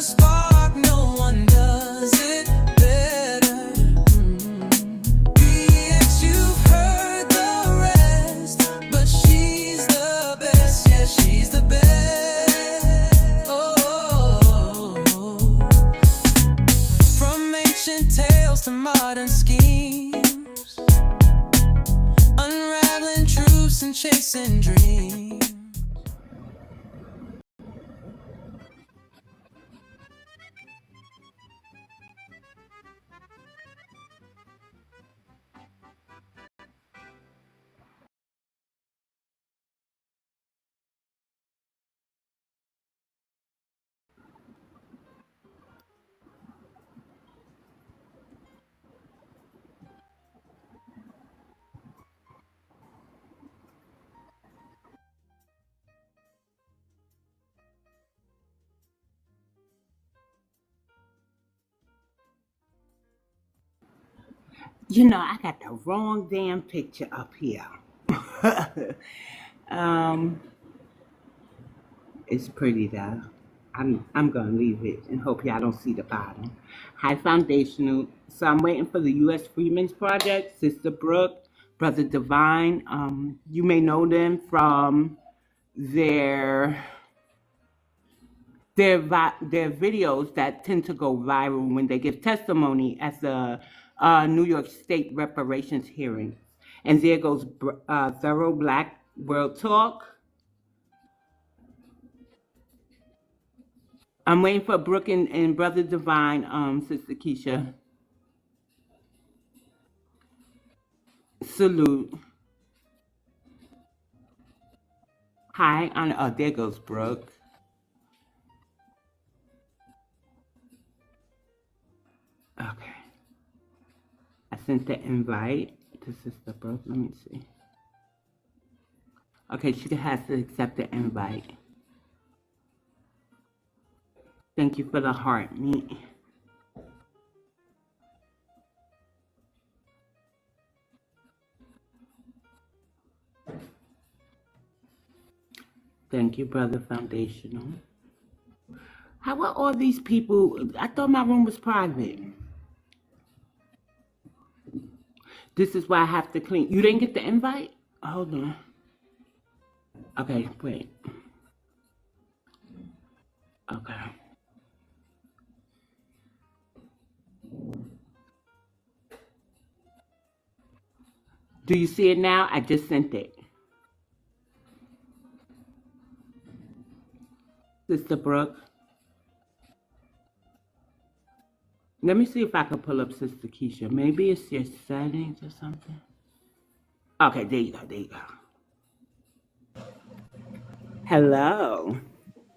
spark, no one does it better. BX, you've heard the rest, but she's the best, yeah, she's the best. Oh, from ancient tales to modern schemes, unraveling truths and chasing dreams. You know, I got the wrong damn picture up here. um, it's pretty though. I'm gonna leave it and hope y'all don't see the bottom. High foundational. So I'm waiting for the U.S. Freedmen's Project, Sister Breuck, Brother Devine. You may know them from their their videos that tend to go viral when they give testimony at the New York State reparations hearings. And there goes Thorough Black World Talk. I'm waiting for Brooke and Brother Devine, Sister Keisha. Salute. Hi. Oh, there goes Brooke. Okay. I sent the invite to Sister Brooke. Let me see. Okay, she has to accept the invite. Thank you for the heart, me. Thank you, Brother Foundational. How are all these people? I thought my room was private. This is why I have to clean. You didn't get the invite? Hold on. Okay, wait. Okay. Do you see it now? I just sent it. Sister Brooke. Let me see if I can pull up Sister Keisha. Maybe it's your settings or something. Okay, there you go. There you go. Hello.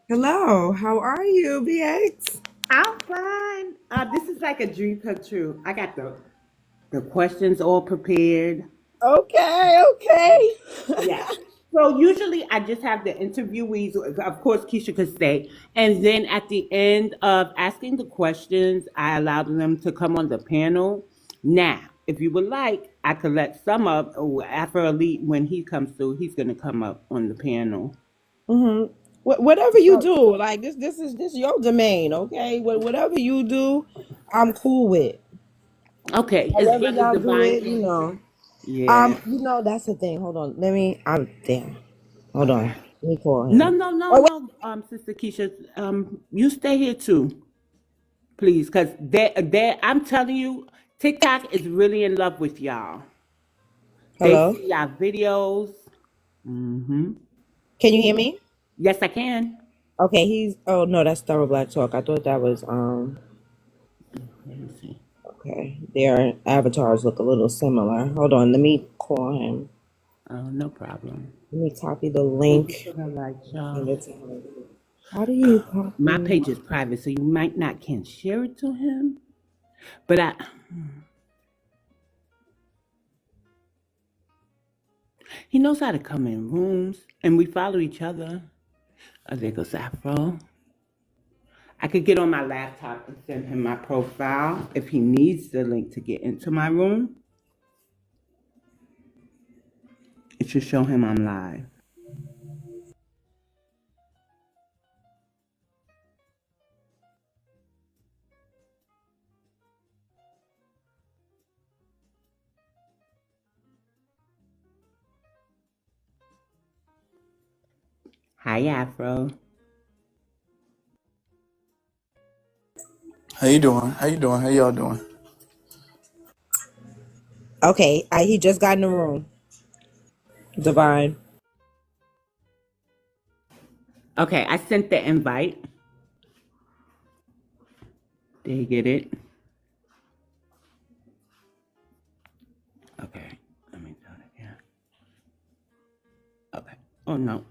Hello, how are you, BX? I'm fine. This is like a dream come true. I got the questions all prepared. Okay. Yeah. So usually I just have the interviewees, of course Keisha could stay, and then at the end of asking the questions, I allow them to come on the panel. Now, if you would like, I could let some of after Elite when he comes through, he's gonna come up on the panel. Mm-hmm. Whatever you do, like this is your domain, okay? Whatever you do, I'm cool with. Okay, is However Brother y'all do Divine it, in here? Yeah. that's the thing. Hold on, I'm damn. Hold on, Okay. let me call No, him. no, no, Oh, wait. no, Sister Keisha, you stay here too, please, because I'm telling you, TikTok is really in love with y'all. They Hello, see our videos. Hmm. can you hear me? Yes, I can. Okay, oh no, that's Thorough Black Talk. I thought that was Let me see. okay. Their avatars look a little similar. Hold on, let me call him. Oh, no problem. Let me copy the Thank you link. for the light, Send y'all. it to him. How do you My copy? page is private, so you might not can share it to him. But he knows how to come in rooms, and we follow each other. Oh, there goes Afro. I could get on my laptop and send him my profile if he needs the link to get into my room. It should show him I'm live. Hi, Afro. How you doing? How you doing? How y'all doing? Okay, he just got in the room. Divine. Okay, I sent the invite. Did he get it? Okay, let me do it again. Okay. Oh, no.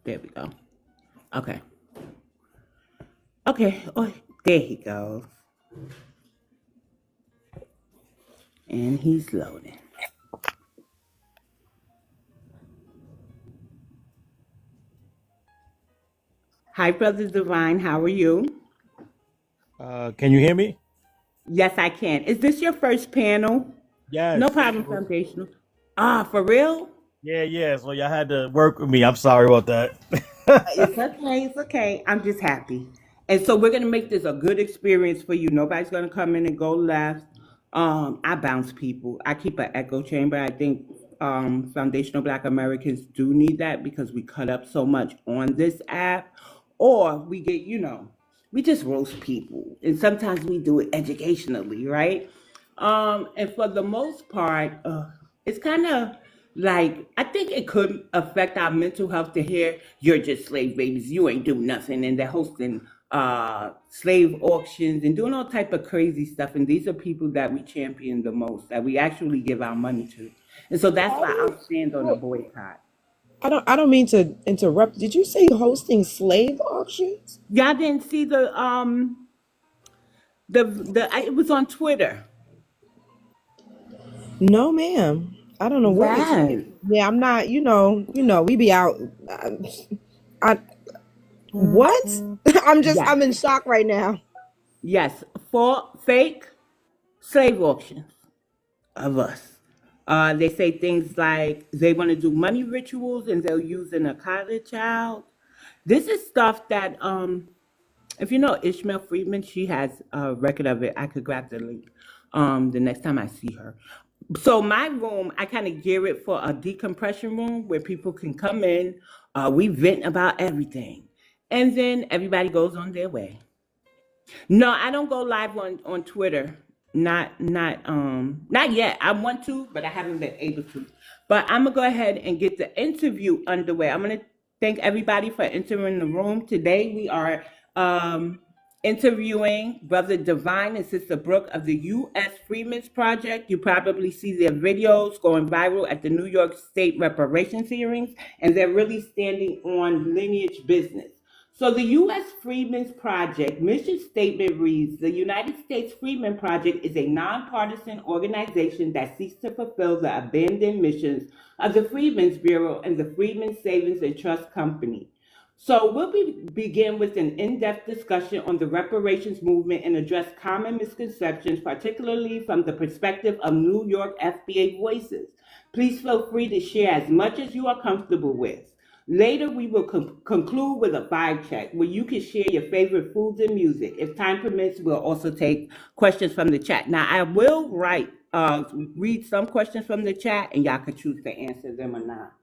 There we go. Okay. Okay. Oh, there he goes. And he's loading. Hi, Brother Devine. How are you? Can you hear me? Yes, I can. Is this your first panel? No Yes. problem, Foundational. Ah, for real? Yeah, yeah. So y'all had to work with me. I'm sorry about that. It's okay. It's okay. I'm just happy. And so we're gonna make this a good experience for you. Nobody's gonna come in and go left. I bounce people. I keep an echo chamber. I think foundational Black Americans do need that because we cut up so much on this app, or we get, we just roast people, and sometimes we do it educationally, right? And for the most part, it's kind of like I think it could affect our mental health to hear you're just slave babies, you ain't do nothing, and they're hosting slave auctions and doing all type of crazy stuff. And these are people that we champion the most, that we actually give our money to, and so that's why I'll stand on the boycott. I don't mean to interrupt. Did you say hosting slave auctions? Y'all didn't see it was on Twitter. No, ma'am. I don't know what you're Yes. talking. Yeah, I'm not. We be out. I what? Yes. I'm in shock right now. Yes, for fake slave auctions of us. They say things like they want to do money rituals and they'll use an Akata child. This is stuff that, if you know Ishmael Freedman, she has a record of it. I could grab the link the next time I see her. So my room, I kind of gear it for a decompression room where people can come in. We vent about everything, and then everybody goes on their way. No, I don't go live on Twitter. Not yet. I want to, but I haven't been able to. But I'm gonna go ahead and get the interview underway. I'm gonna thank everybody for entering the room. Today we are interviewing Brother Devine and Sister Breuck of the U.S. Freedmen's Project. You probably see their videos going viral at the New York State reparations hearings, and they're really standing on lineage business. So the U.S. Freedmen's Project mission statement reads, the United States Freedmen Project is a nonpartisan organization that seeks to fulfill the abandoned missions of the Freedmen's Bureau and the Freedmen Savings and Trust Company. So begin with an in-depth discussion on the reparations movement and address common misconceptions, particularly from the perspective of New York FBA voices. Please feel free to share as much as you are comfortable with. Later, we will conclude with a vibe check where you can share your favorite foods and music. If time permits, we'll also take questions from the chat. Now, I will read some questions from the chat, and y'all can choose to answer them or not.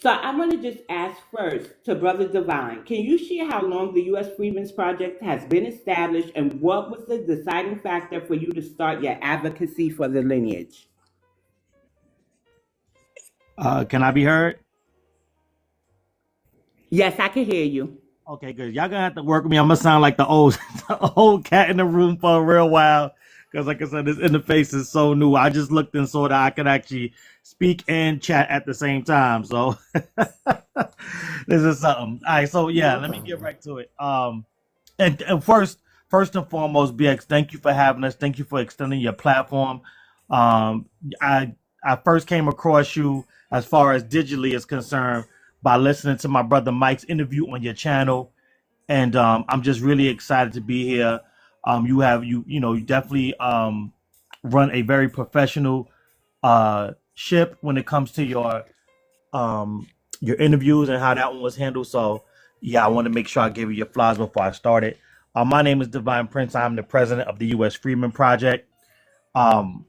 So I'm going to just ask first to Brother Devine. Can you share how long the U.S. Freedmen's Project has been established and what was the deciding factor for you to start your advocacy for the lineage? Can I be heard? Yes, I can hear you. Okay, good. Y'all gonna have to work with me. I'm gonna sound like the old the old cat in the room for a real while. Because like I said, this interface is so new. I just looked and saw that I could actually speak and chat at the same time. So this is something. All right, so yeah, let me get right to it. And first and foremost, BX, thank you for having us. Thank you for extending your platform. Um, I I first came across you as far as digitally is concerned by listening to my brother Mike's interview on your channel, and I'm just really excited to be here. You definitely run a very professional ship when it comes to your interviews and how that one was handled. So yeah, I want to make sure I give you your flowers before I started. My name is Divine Prince. I'm the president of the U.S. Freedmen Project. Um,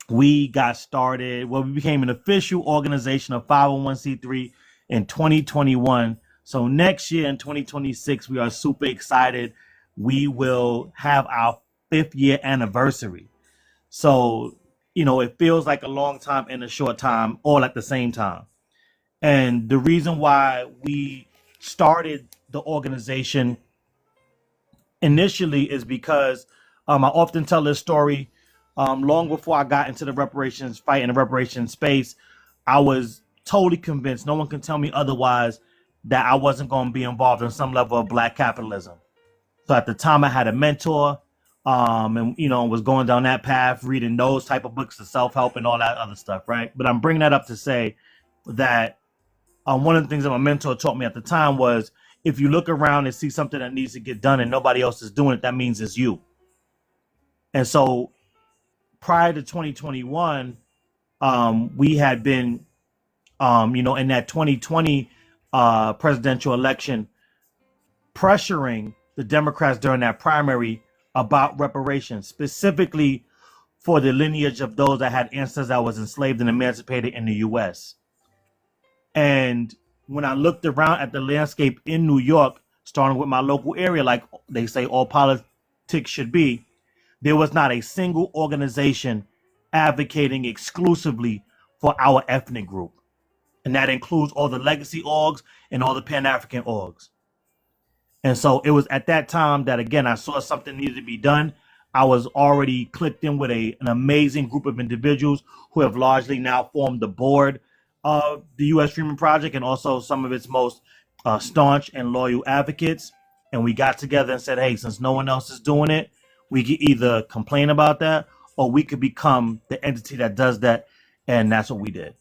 we got started. Well, we became an official organization of 501c3 in 2021. So next year in 2026, we are super excited. We will have our 5th year anniversary. So, it feels like a long time and a short time all at the same time. And the reason why we started the organization initially is because I often tell this story. Long before I got into the reparations fight in the reparations space, I was totally convinced, no one can tell me otherwise, that I wasn't going to be involved in some level of black capitalism. So at the time I had a mentor, and was going down that path, reading those type of books, the self-help and all that other stuff, right? But I'm bringing that up to say that one of the things that my mentor taught me at the time was, if you look around and see something that needs to get done and nobody else is doing it, that means it's you. And so prior to 2021, we had been, in that 2020 presidential election, pressuring the Democrats during that primary about reparations, specifically for the lineage of those that had ancestors that was enslaved and emancipated in the U.S. And when I looked around at the landscape in New York, starting with my local area, like they say all politics should be, there was not a single organization advocating exclusively for our ethnic group. And that includes all the legacy orgs and all the Pan-African orgs. And so it was at that time that, again, I saw something needed to be done. I was already clicked in with an amazing group of individuals who have largely now formed the board of the U.S. Freedmen Project, and also some of its most staunch and loyal advocates. And we got together and said, hey, since no one else is doing it, we could either complain about that or we could become the entity that does that. And that's what we did.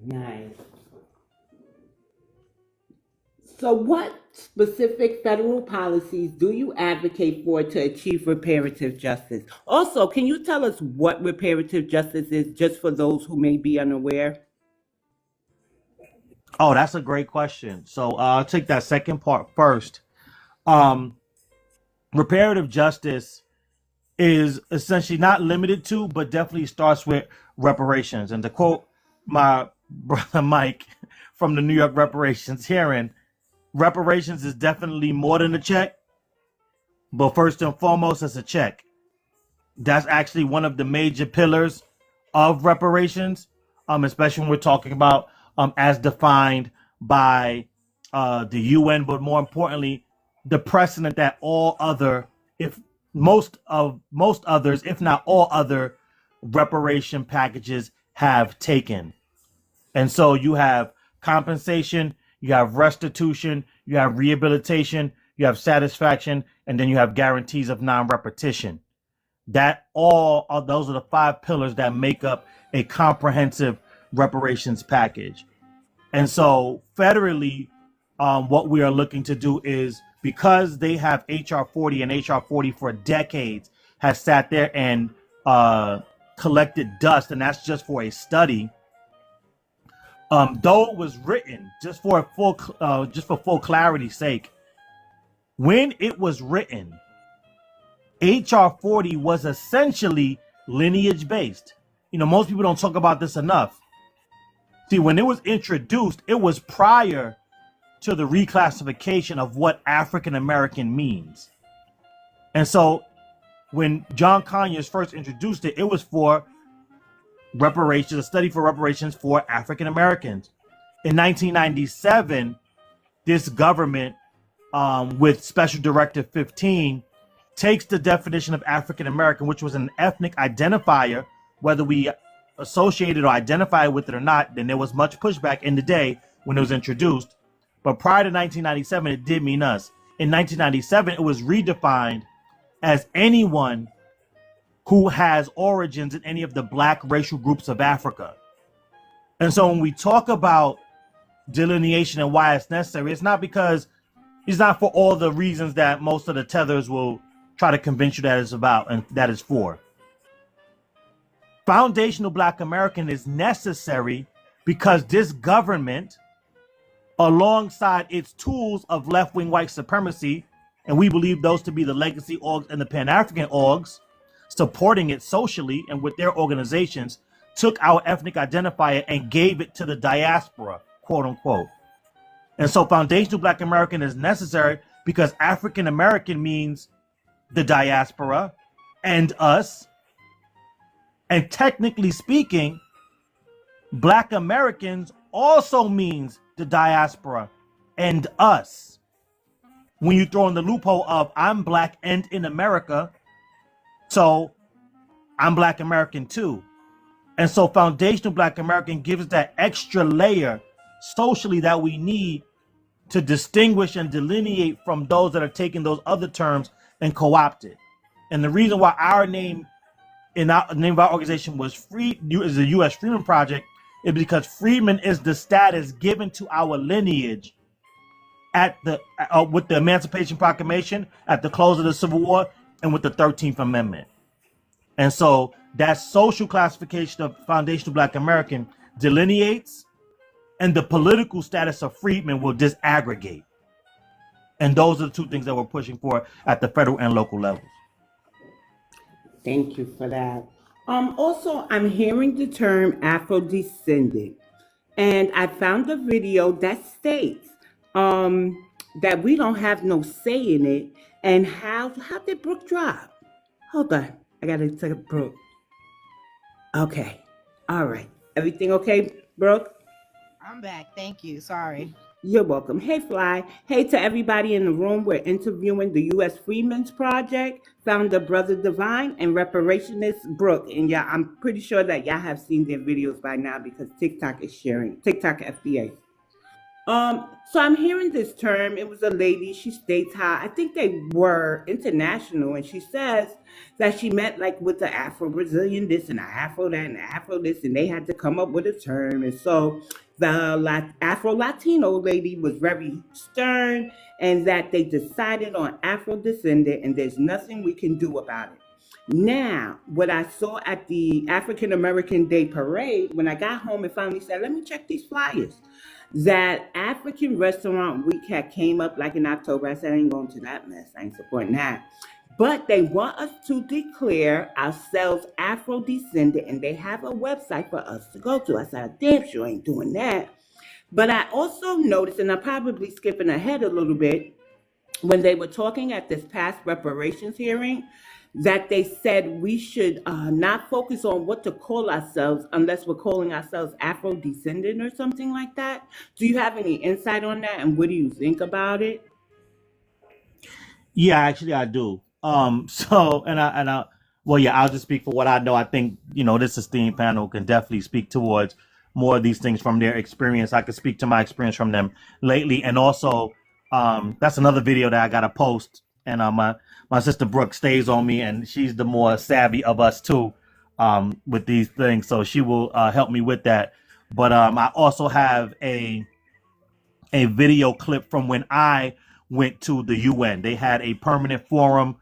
Nice. So what specific federal policies do you advocate for to achieve reparative justice? Also, can you tell us what reparative justice is, just for those who may be unaware? Oh, that's a great question. So I'll take that second part first. Reparative justice is essentially not limited to, but definitely starts with reparations. And to quote my brother Mike from the New York Reparations hearing, reparations is definitely more than a check, but first and foremost, it's a check. That's actually one of the major pillars of reparations, especially when we're talking about as defined by the UN, but more importantly, the precedent that all other, if most others, if not all other reparation packages have taken. And so you have compensation, you have restitution, you have rehabilitation, you have satisfaction, and then you have guarantees of non-repetition. Those are the 5 pillars that make up a comprehensive reparations package. And so federally, what we are looking to do is, because they have HR 40 and HR 40 for decades has sat there and collected dust, and that's just for a study. Though it was written, just for full clarity's sake, when it was written, HR 40 was essentially lineage based. Most people don't talk about this enough. See, when it was introduced, it was prior to the reclassification of what African American means. And so when John Conyers first introduced it, it was for reparations, a study for reparations for African Americans. In 1997, this government, with Special Directive 15, takes the definition of African American, which was an ethnic identifier, whether we associated or identified with it or not. Then there was much pushback in the day when it was introduced. But prior to 1997, it did mean us. In 1997, it was redefined as anyone who has origins in any of the black racial groups of Africa. And so when we talk about delineation and why it's necessary, it's not for all the reasons that most of the tethers will try to convince you that it's about and that it's for. Foundational Black American is necessary because this government, alongside its tools of left-wing white supremacy, and we believe those to be the legacy orgs and the Pan-African orgs, supporting it socially and with their organizations took our ethnic identifier and gave it to the diaspora, quote unquote. And so foundational Black American is necessary because African American means the diaspora and us. And technically speaking, Black Americans also means the diaspora and us. When you throw in the loophole of I'm Black and in America, so I'm Black American too. And so foundational Black American gives that extra layer socially that we need to distinguish and delineate from those that are taking those other terms and co-opt it. And the reason why our name in our name of our organization was is the U.S. Freedmen Project is because Freedmen is the status given to our lineage at the with the Emancipation Proclamation at the close of the Civil War and with the 13th Amendment. And so that social classification of foundational Black American delineates, and the political status of freedmen will disaggregate. And those are the two things that we're pushing for at the federal and local levels. Thank you for that. Also, I'm hearing the term Afrodescended, and I found a video that states that we don't have no say in it. And how did Breuck drop? Hold on, I gotta take a Breuck. Okay, all right. Everything okay, Breuck? I'm back. Thank you. Sorry. You're welcome. Hey, Fly. Hey to everybody in the room. We're interviewing the U.S. Freedmen's Project, founder Brother Devine, and Reparationists Breuck. And yeah, I'm pretty sure that y'all have seen their videos by now because TikTok is sharing. TikTok FBA. So I'm hearing this term. It was a lady. She states how I think they were international, and she says that she met like with the Afro-Brazilian this and the Afro that and the Afro this, and they had to come up with a term. And so the Afro-Latino lady was very stern, and that they decided on Afro-Descended, and there's nothing we can do about it. Now, what I saw at the African American Day Parade, when I got home and finally said, let me check these flyers, that African Restaurant Week had came up like in October. I said, I ain't going to that mess. I ain't supporting that. But they want us to declare ourselves Afro-Descended, and they have a website for us to go to. I said, I damn sure ain't doing that. But I also noticed, and I'm probably skipping ahead a little bit, when they were talking at this past reparations hearing, that they said we should not focus on what to call ourselves unless we're calling ourselves Afro-Descendant or something like that. Do you have any insight on that, and what do you think about it? Yeah, actually I do. So well, yeah, I'll just speak for what I know. I think, this esteemed panel can definitely speak towards more of these things from their experience. I could speak to my experience from them lately. And also, that's another video that I got to post. And my sister Brooke stays on me, and she's the more savvy of us too, with these things. So she will help me with that. But I also have a video clip from when I went to the UN. They had a permanent forum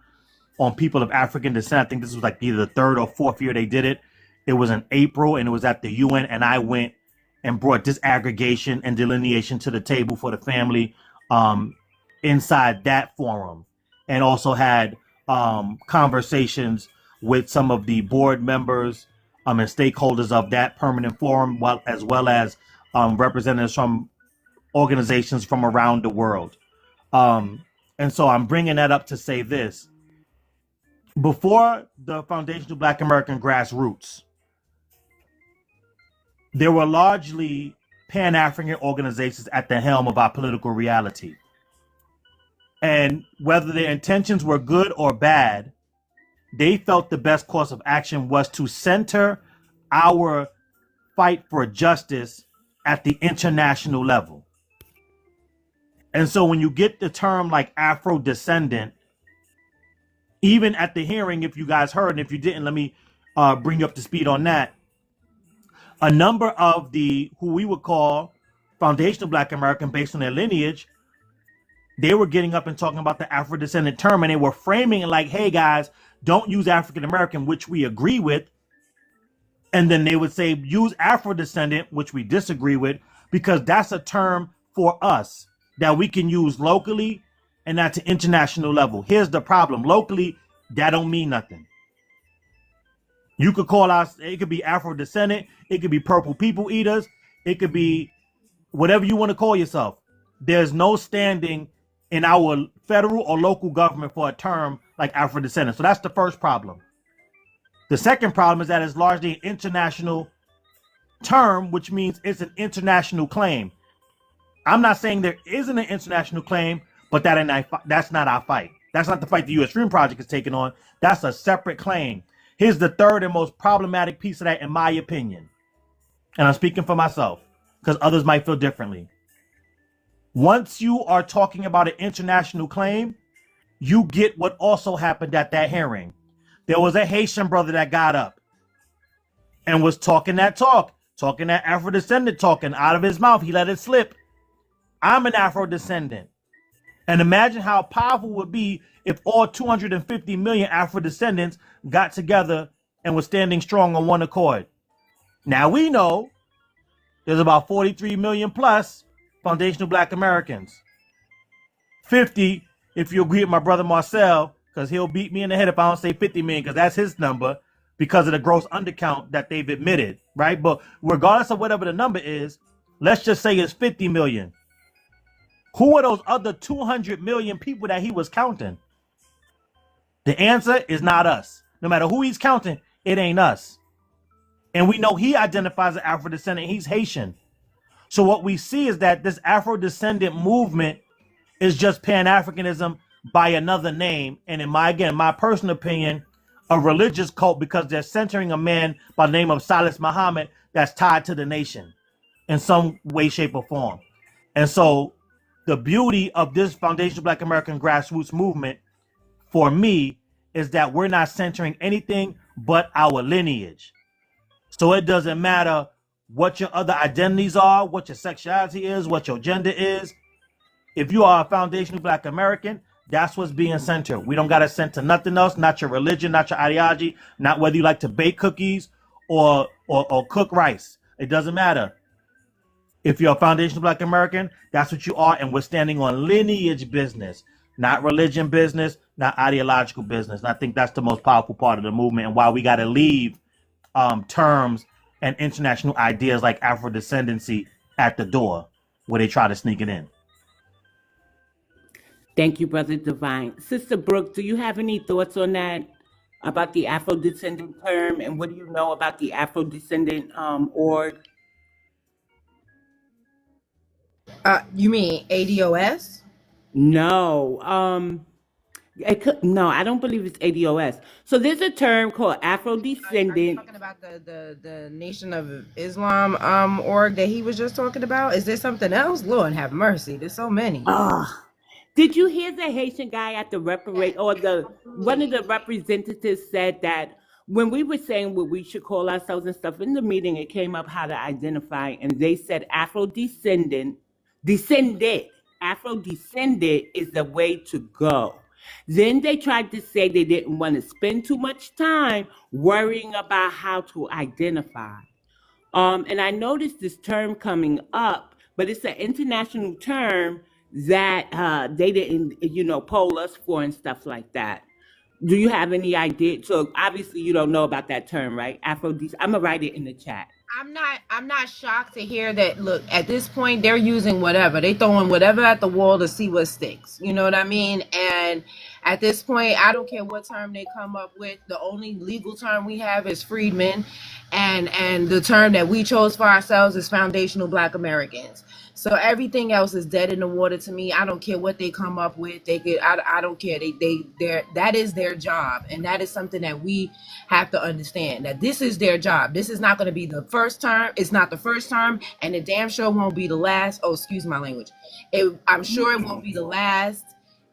on people of African descent. I think this was like either the third or fourth year they did it. It was in April, and it was at the UN, and I went and brought disaggregation and delineation to the table for the family inside that forum, and also had conversations with some of the board members and stakeholders of that permanent forum, as well as representatives from organizations from around the world. And so I'm bringing that up to say this. Before the Foundational Black American Grassroots, there were largely Pan-African organizations at the helm of our political reality. And whether their intentions were good or bad, they felt the best course of action was to center our fight for justice at the international level. And so when you get the term like Afro-Descendant, even at the hearing, if you guys heard, and if you didn't, let me bring you up to speed on that. A number of who we would call foundational Black American based on their lineage, they were getting up and talking about the Afro-Descendant term, and they were framing it like, hey guys, don't use African American, which we agree with. And then they would say, use Afro-Descendant, which we disagree with, because that's a term for us that we can use locally and at the international level. Here's the problem. Locally, that don't mean nothing. You could call us, it could be Afrodescended, it could be purple people eaters, it could be whatever you want to call yourself. There's no standing in our federal or local government for a term like Afrodescendant. So that's the first problem. The second problem is that it's largely an international term, which means it's an international claim. I'm not saying there isn't an international claim, but that's not our fight. That's not the fight the U.S. Freedom Project is taking on. That's a separate claim. Here's the third and most problematic piece of that, in my opinion. And I'm speaking for myself, because others might feel differently. Once you are talking about an international claim, you get what also happened at that hearing. There was a Haitian brother that got up and was talking that Afro-descendant talking out of his mouth. He let it slip. I'm an Afro-descendant. And imagine how powerful it would be if all 250 million Afro-descendants got together and were standing strong on one accord. Now we know there's about 43 million plus foundational Black Americans. 50, if you agree with my brother Marcel, because he'll beat me in the head if I don't say 50 million, because that's his number, because of the gross undercount that they've admitted, right? But regardless of whatever the number is, let's just say it's 50 million. Who are those other 200 million people that he was counting? The answer is not us. No matter who he's counting, it ain't us. And we know he identifies as Afro-descendant. He's Haitian. So what we see is that this Afro-descendant movement is just Pan-Africanism by another name. And in my personal opinion, a religious cult, because they're centering a man by the name of Silas Muhammad that's tied to the nation in some way, shape, or form. And so the beauty of this foundational Black American grassroots movement, for me, is that we're not centering anything but our lineage. So it doesn't matter what your other identities are, what your sexuality is, what your gender is. If you are a foundational Black American, that's what's being centered. We don't got to center nothing else, not your religion, not your ideology, not whether you like to bake cookies or cook rice. It doesn't matter. If you're a foundational Black American, that's what you are. And we're standing on lineage business, not religion business, not ideological business. And I think that's the most powerful part of the movement, and why we got to leave terms and international ideas like Afro-descendancy at the door where they try to sneak it in. Thank you, Brother Devine. Sister Brooke, do you have any thoughts on that, about the Afro-descendant term, and what do you know about the Afro-descendant org? You mean ADOS? No, no, I don't believe it's ADOS. So there's a term called Are you Afro-descendant. talking about the Nation of Islam org that he was just talking about? Is there something else? Lord have mercy. There's so many. Did you hear the Haitian guy at the one of the representatives said that when we were saying what we should call ourselves and stuff in the meeting, it came up how to identify, and they said Afro-descended is the way to go. Then they tried to say they didn't want to spend too much time worrying about how to identify. And I noticed this term coming up, but it's an international term that they didn't, poll us for and stuff like that. Do you have any idea? So obviously you don't know about that term, right? I'm gonna write it in the chat. I'm not shocked to hear that. Look, at this point, they're using whatever. They throwing whatever at the wall to see what sticks. You know what I mean? And at this point, I don't care what term they come up with. The only legal term we have is freedmen, and the term that we chose for ourselves is foundational Black Americans. So everything else is dead in the water to me. I don't care what they come up with. I don't care. That is their job, and that is something that we have to understand. That this is their job. This is not going to be the first term. It's not the first term, and it damn sure won't be the last. Oh, excuse my language. I'm sure it won't be the last.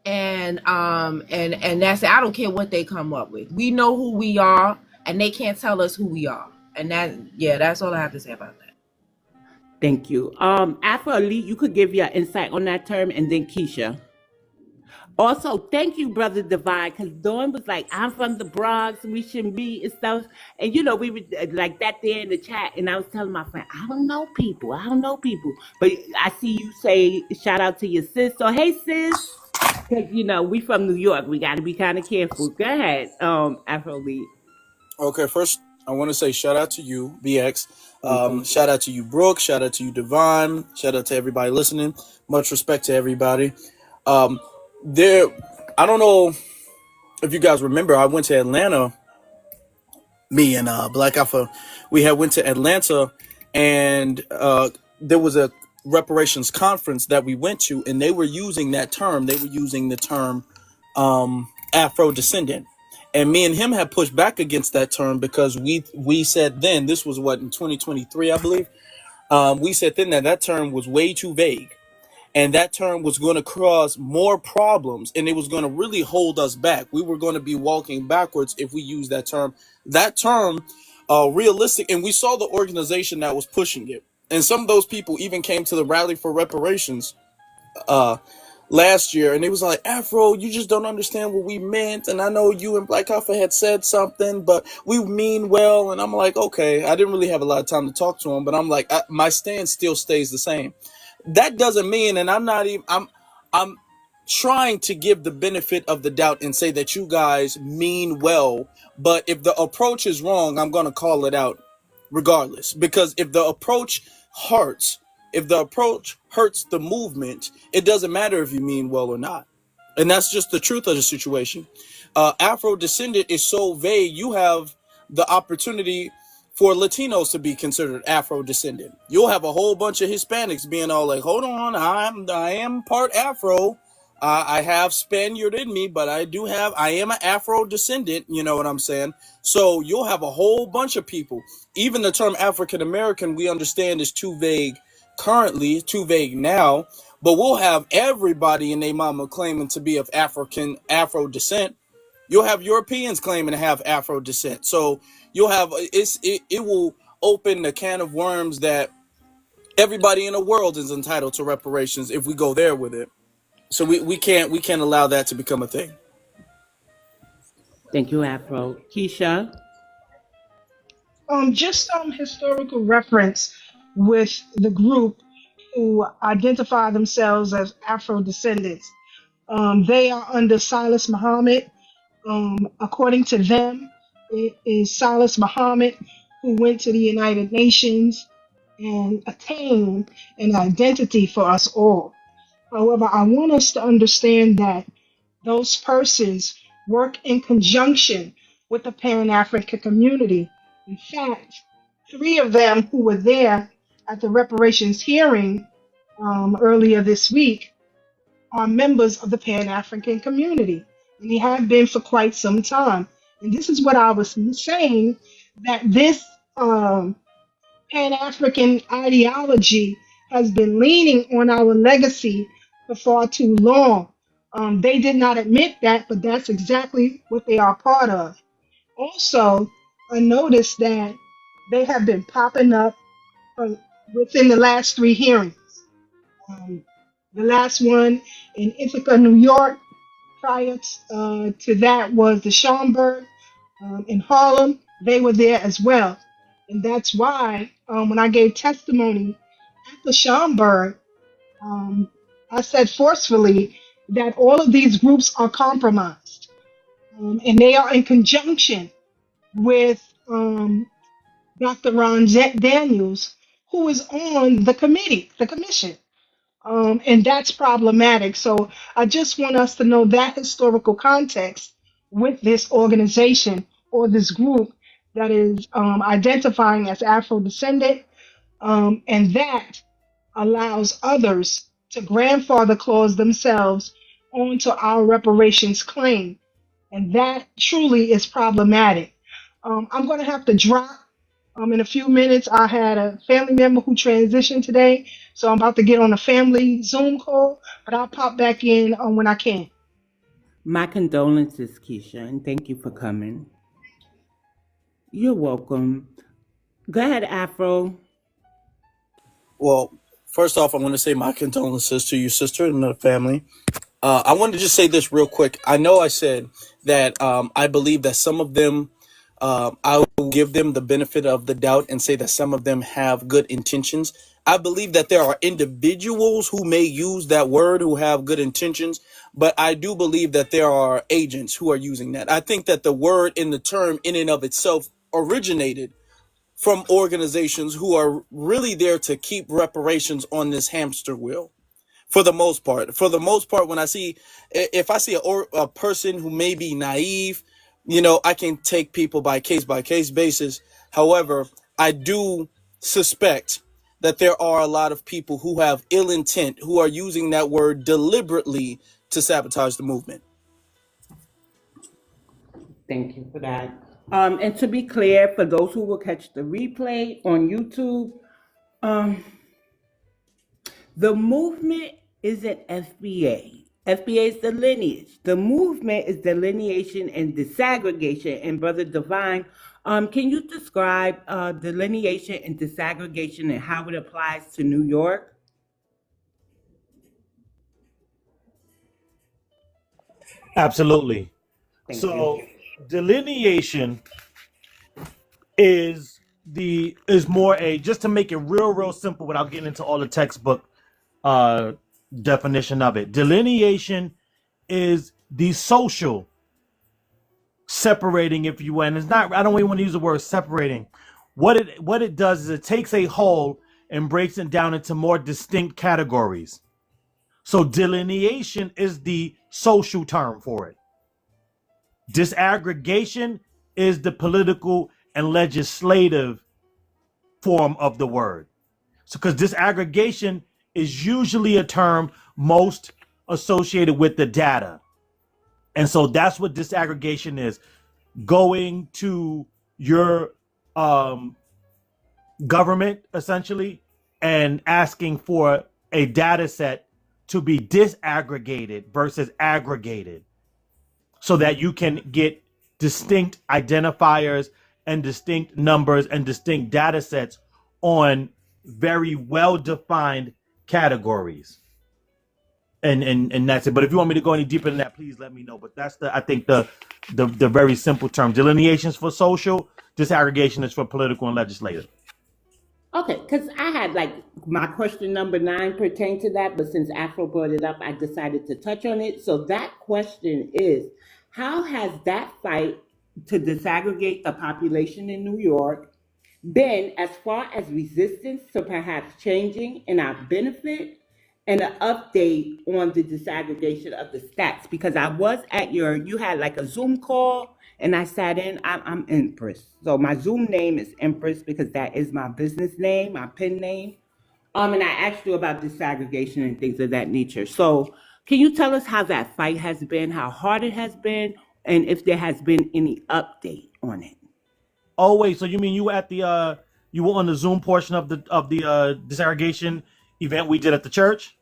And that's it. I don't care what they come up with. We know who we are, and they can't tell us who we are. And that's all I have to say about that. Thank you. Afro Elite, you could give your insight on that term, and then Keisha. Also, thank you, Brother Devine, because Dawn was like, I'm from the Bronx, we shouldn't be and stuff. And we were like that there in the chat, and I was telling my friend, I don't know people. But I see you say shout out to your sis. So hey sis, because we from New York, we got to be kind of careful. Go ahead, Afro Elite. Okay, first I want to say shout out to you, BX. Thank you. Shout out to you, Brooke. Shout out to you, Devine. Shout out to everybody listening. Much respect to everybody. Um, there, I don't know if you guys remember, I went to Atlanta. Me and Black Alpha, we had went to Atlanta, and there was a reparations conference that we went to, and they were using that term. They were using the term Afro-descendant. And me and him had pushed back against that term because we said then, this was what, in 2023, I believe. We said then that that term was way too vague. And that term was going to cause more problems, and it was going to really hold us back. We were going to be walking backwards if we use that term. That term, realistic, and we saw the organization that was pushing it. And some of those people even came to the rally for reparations last year, and it was like, Afro, you just don't understand what we meant. And I know you and Black Alpha had said something, but we mean well. And I'm like, okay, I didn't really have a lot of time to talk to him, but I'm like, my stance still stays the same. That doesn't mean, and I'm trying to give the benefit of the doubt and say that you guys mean well, but if the approach is wrong, I'm going to call it out regardless. Because if the approach hurts, if the approach hurts the movement, it doesn't matter if you mean well or not. And that's just the truth of the situation. Afro-descendant is so vague, you have the opportunity for Latinos to be considered Afro-descendant. You'll have a whole bunch of Hispanics being all like, hold on, I am part Afro. I have Spaniard in me, but I am an Afro-descendant, you know what I'm saying? So you'll have a whole bunch of people. Even the term African-American, we understand, is too vague currently, too vague now, but we'll have everybody and their mama claiming to be of Afro descent. You'll have Europeans claiming to have Afro descent. So you'll have it will open the can of worms that everybody in the world is entitled to reparations if we go there with it. So we can't allow that to become a thing. Thank you, Afro. Keisha? Just some historical reference with the group who identify themselves as Afro descendants. They are under Silas Muhammad. According to them, it is Silas Muhammad who went to the United Nations and attained an identity for us all. However, I want us to understand that those persons work in conjunction with the Pan-African community. In fact, three of them who were there at the reparations hearing earlier this week are members of the Pan-African community, and they have been for quite some time. And this is what I was saying, that this Pan-African ideology has been leaning on our legacy for far too long. They did not admit that, but that's exactly what they are part of. Also, I noticed that they have been popping up within the last three hearings. The last one in Ithaca, New York. Prior to that was the Schaumburg in Harlem. They were there as well. And that's why when I gave testimony at the Schaumburg, I said forcefully that all of these groups are compromised. And they are in conjunction with Dr. Ron Daniels, who is on the commission. And that's problematic. So I just want us to know that historical context with this organization or this group that is identifying as Afro-descendant, and that allows others to grandfather clause themselves onto our reparations claim. And that truly is problematic. I'm going to have to drop in a few minutes. I had a family member who transitioned today, so I'm about to get on a family Zoom call, but I'll pop back in when I can. My condolences, Keisha, and thank you for coming. You're welcome. Go ahead, Afro. Well, first off, I want to say my condolences to your sister and the family. I want to just say this real quick. I know I said that I believe that some of them, I will give them the benefit of the doubt and say that some of them have good intentions. I believe that there are individuals who may use that word who have good intentions, but I do believe that there are agents who are using that. I think that the word in the term in and of itself originated from organizations who are really there to keep reparations on this hamster wheel. For the most part, when I see, if I see a person who may be naive, I can take people by case basis. However, I do suspect that there are a lot of people who have ill intent, who are using that word deliberately to sabotage the movement. Thank you for that. And to be clear, for those who will catch the replay on YouTube, um, the movement isn't FBA. FBA is the lineage. The movement is delineation and disaggregation. And Brother Devine, can you describe delineation and disaggregation and how it applies to New York? Absolutely. Thank So you. delineation is more a, just to make it real simple without getting into all the textbook uh definition of it. Delineation is the social separating, if you will. And it's not, I don't even want to use the word separating. What it does is it takes a whole and breaks it down into more distinct categories. So delineation is the social term for it. Disaggregation is the political and legislative form of the word. So, because disaggregation is usually a term most associated with the data. And so that's what disaggregation is. Going to your government, essentially, and asking for a data set to be disaggregated versus aggregated, so that you can get distinct identifiers and distinct numbers and distinct data sets on very well-defined categories. And that's it. But if you want me to go any deeper than that, please let me know. But that's I think the very simple term. Delineation is for social, disaggregation is for political and legislative. Okay, because I had like my question number 9 pertained to that, but since Afro brought it up, I decided to touch on it. So that question is, how has that fight to disaggregate the population in New York been as far as resistance to perhaps changing in our benefit and an update on the disaggregation of the stats? Because I was at you had like a Zoom call and I sat in. I'm Empress. So my Zoom name is Empress because that is my business name, my pen name. And I asked you about disaggregation and things of that nature. So can you tell us how that fight has been, how hard it has been, and if there has been any update on it? Oh wait, so you mean you were at the you were on the Zoom portion of the disaggregation event we did at the church?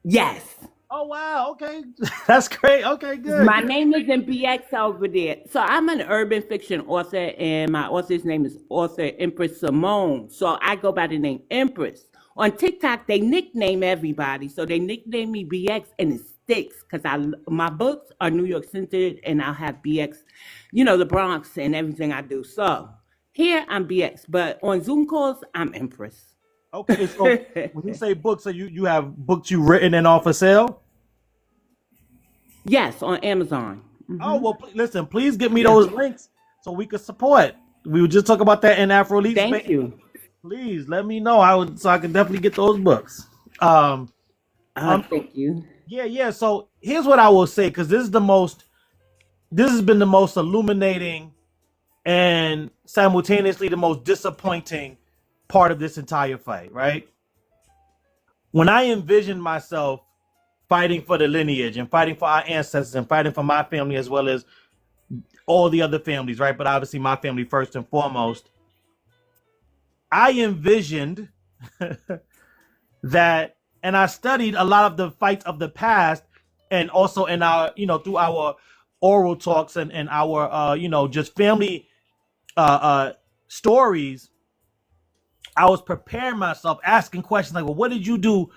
Yes. Oh wow, okay. That's great. Okay, My good. name is in BX over there. So I'm an urban fiction author, and my author's name is author Empress Simone. So I go by the name Empress. On TikTok, they nickname everybody. So they nickname me BX, and it sticks because my books are New York centered, and I'll have BX, the Bronx and everything I do. So here I'm BX, but on Zoom calls, I'm Empress. Okay, so when you say books, so you have books you written and off for sale? Yes, on Amazon. Oh well, listen, please give me Yeah. those links so we could support. We would just talk about that in Afro Elite Thank space. you. Please let me know. So I can definitely get those books. Um, Thank you. yeah. So here's what I will say, because this has been the most illuminating and simultaneously the most disappointing part of this entire fight, right? When I envisioned myself fighting for the lineage and fighting for our ancestors and fighting for my family as well as all the other families, right? But obviously my family first and foremost, I envisioned that, and I studied a lot of the fights of the past, and also in our, through our oral talks and our, just family stories. I was preparing myself, asking questions like, well, what did you do,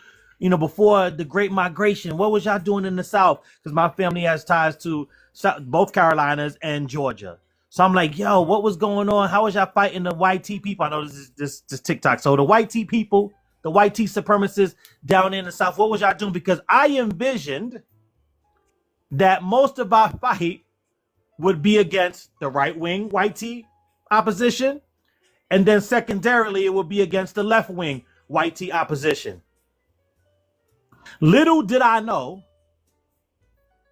before the Great Migration? What was y'all doing in the South? Because my family has ties to both Carolinas and Georgia. So I'm like, yo, what was going on? How was y'all fighting the white tea people? I know this is this TikTok. So the white tea people, the white tea supremacists down in the South, what was y'all doing? Because I envisioned that most of our fight would be against the right-wing white tea opposition, and then secondarily it would be against the left-wing white tea opposition. Little did I know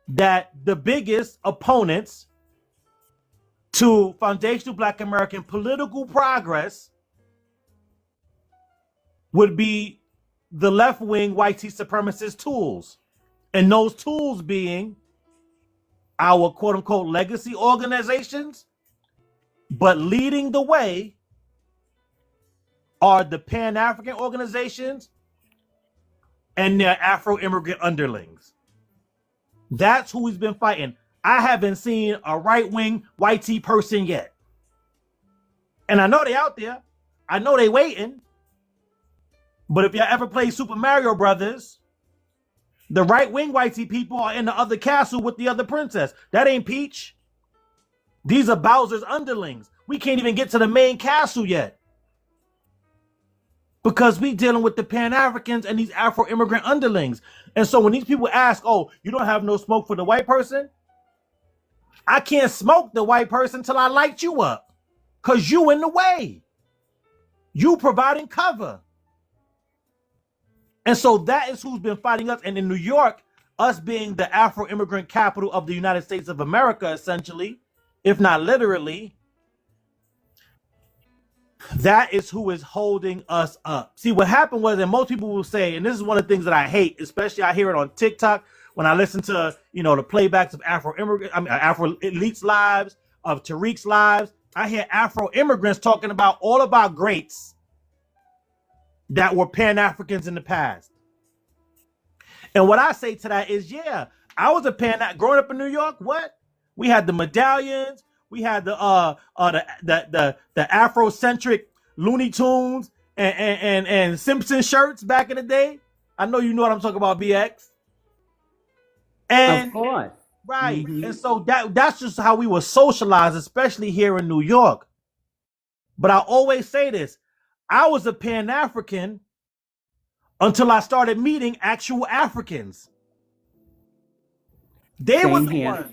that the biggest opponents to foundational Black American political progress would be the left-wing white tea supremacist tools, and those tools being our quote-unquote legacy organizations, but leading the way are the Pan-African organizations and their Afro-immigrant underlings. That's who he's been fighting. I haven't seen a right-wing white tea person yet. And I know they out there. I know they waiting. But if y'all ever play Super Mario Brothers, the right-wing white tea people are in the other castle with the other princess. That ain't Peach. These are Bowser's underlings. We can't even get to the main castle yet, because we dealing with the Pan-Africans and these Afro-immigrant underlings. And so when these people ask, oh, you don't have no smoke for the white person? I can't smoke the white person till I light you up, because you in the way. You providing cover. And so that is who's been fighting us. And in New York, us being the Afro-immigrant capital of the United States of America, essentially, if not literally, that is who is holding us up. See, what happened was, and most people will say, and this is one of the things that I hate, especially I hear it on TikTok when I listen to, the playbacks of Afro elites' lives, of Tariq's lives. I hear Afro immigrants talking about all of our greats that were Pan-Africans in the past. And what I say to that is, yeah, I was a growing up in New York. What? We had the medallions. We had the Afrocentric Looney Tunes and Simpson shirts back in the day. I know you know what I'm talking about, BX. And of course. Right. And so that's just how we were socialized, especially here in New York. But I always say this. I was a Pan-African until I started meeting actual Africans. They were the ones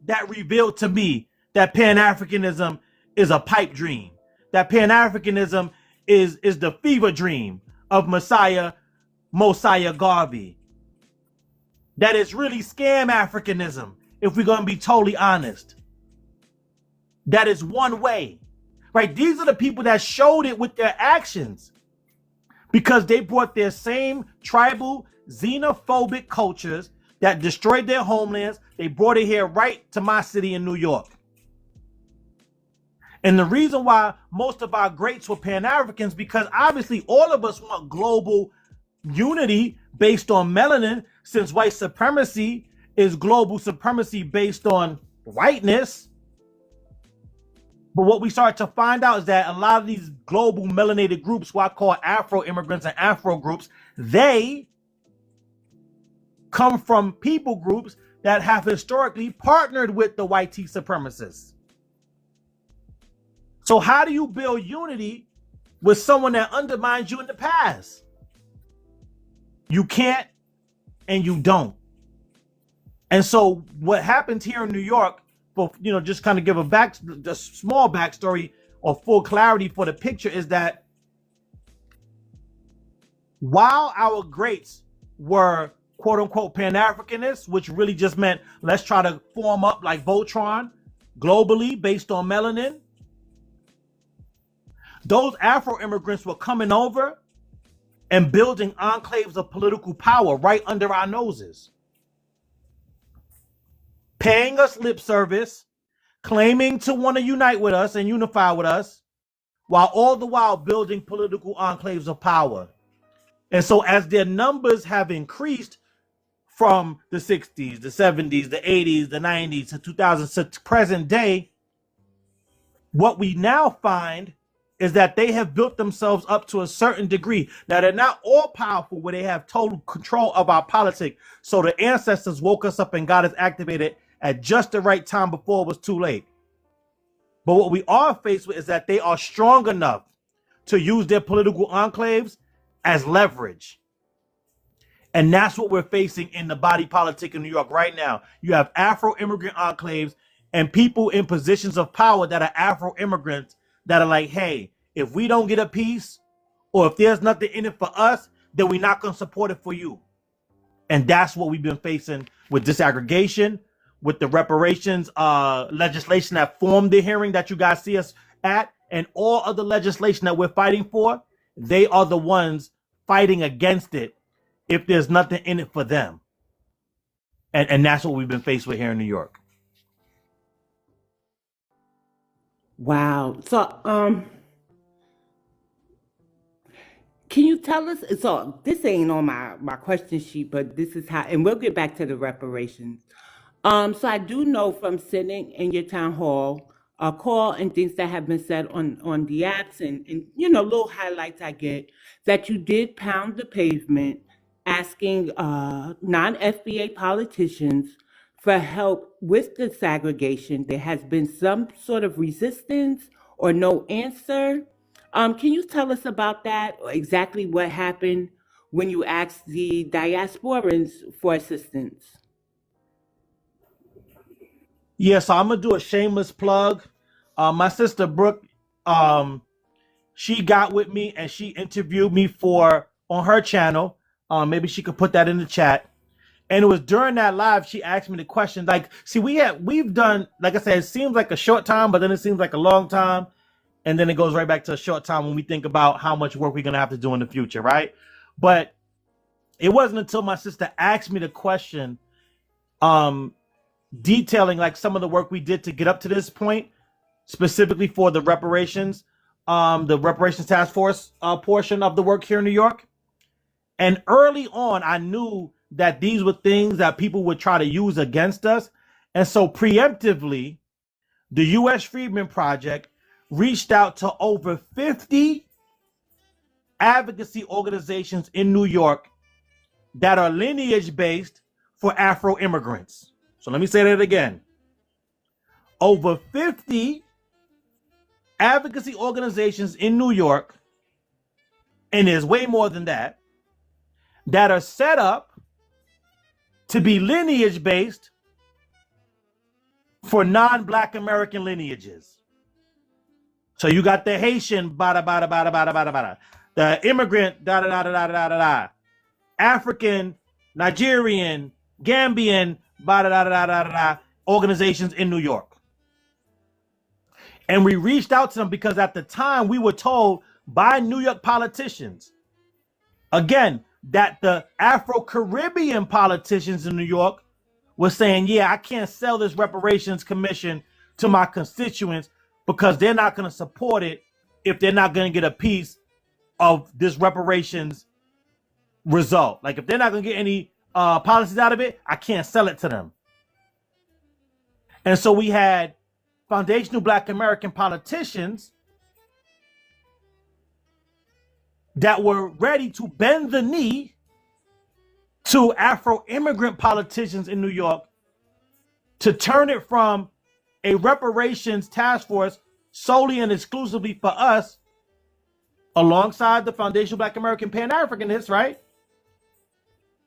that revealed to me that Pan-Africanism is a pipe dream. That Pan-Africanism is the fever dream of Mosiah Garvey. That is really scam Africanism, if we're going to be totally honest. That is one way. Right? These are the people that showed it with their actions, because they brought their same tribal, xenophobic cultures that destroyed their homelands. They brought it here right to my city in New York. And the reason why most of our greats were Pan-Africans, because obviously all of us want global unity based on melanin, since white supremacy is global supremacy based on whiteness. But what we start to find out is that a lot of these global melanated groups, who I call Afro immigrants and Afro groups, they come from people groups that have historically partnered with the white tea supremacists. So how do you build unity with someone that undermines you in the past? You can't, and you don't. And so what happens here in New York, for just kind of give a small backstory or full clarity for the picture, is that while our greats were quote unquote Pan-Africanists, which really just meant let's try to form up like Voltron globally based on melanin, those Afro immigrants were coming over and building enclaves of political power right under our noses, paying us lip service, claiming to want to unite with us and unify with us, while all the while building political enclaves of power. And so as their numbers have increased from the 60s, the 70s, the 80s, the 90s to 2000 to present day, what we now find is that they have built themselves up to a certain degree. Now, they're not all powerful where they have total control of our politics. So the ancestors woke us up and got us activated at just the right time before it was too late. But what we are faced with is that they are strong enough to use their political enclaves as leverage. And that's what we're facing in the body politic in New York right now. You have Afro immigrant enclaves and people in positions of power that are Afro immigrants that are like, hey, if we don't get a piece, or if there's nothing in it for us, then we're not going to support it for you. And that's what we've been facing with disaggregation, with the reparations legislation that formed the hearing that you guys see us at, and all other legislation that we're fighting for. They are the ones fighting against it if there's nothing in it for them. And that's what we've been faced with here in New York. Wow. So, can you tell us? So, this ain't on my question sheet, but this is how, and we'll get back to the reparations. So I do know from sitting in your town hall, a call and things that have been said on the apps and little highlights I get, that you did pound the pavement asking non-FBA politicians for help with the segregation. There has been some sort of resistance or no answer. Can you tell us about that, or exactly what happened when you asked the diasporans for assistance? Yeah, so I'm gonna do a shameless plug. My sister Brooke, she got with me and she interviewed me on her channel. Maybe she could put that in the chat. And it was during that live she asked me the question. Like, see, we've done, like I said, it seems like a short time, but then it seems like a long time, and then it goes right back to a short time when we think about how much work we're gonna have to do in the future, right? But it wasn't until my sister asked me the question, detailing like some of the work we did to get up to this point, specifically for the reparations task force portion of the work here in New York. And early on, I knew that these were things that people would try to use against us. And so preemptively, the U.S. Freedmen Project reached out to over 50 advocacy organizations in New York that are lineage-based for Afro immigrants. So let me say that again. Over 50 advocacy organizations in New York, and there's way more than that are set up to be lineage-based for non-Black American lineages. So you got the Haitian, bada, bada, bada, bada, bada, bada. The immigrant, da, da, da, da, da, da, da. African, Nigerian, Gambian, bada, da, da, da, da, da, organizations in New York. And we reached out to them because at the time we were told by New York politicians, again, that the Afro-Caribbean politicians in New York were saying, yeah, I can't sell this reparations commission to my constituents because they're not going to support it if they're not going to get a piece of this reparations result. Like, if they're not going to get any policies out of it, I can't sell it to them. And so we had foundational Black American politicians that were ready to bend the knee to Afro immigrant politicians in New York to turn it from a reparations task force solely and exclusively for us, alongside the foundational Black American Pan-Africanists, right?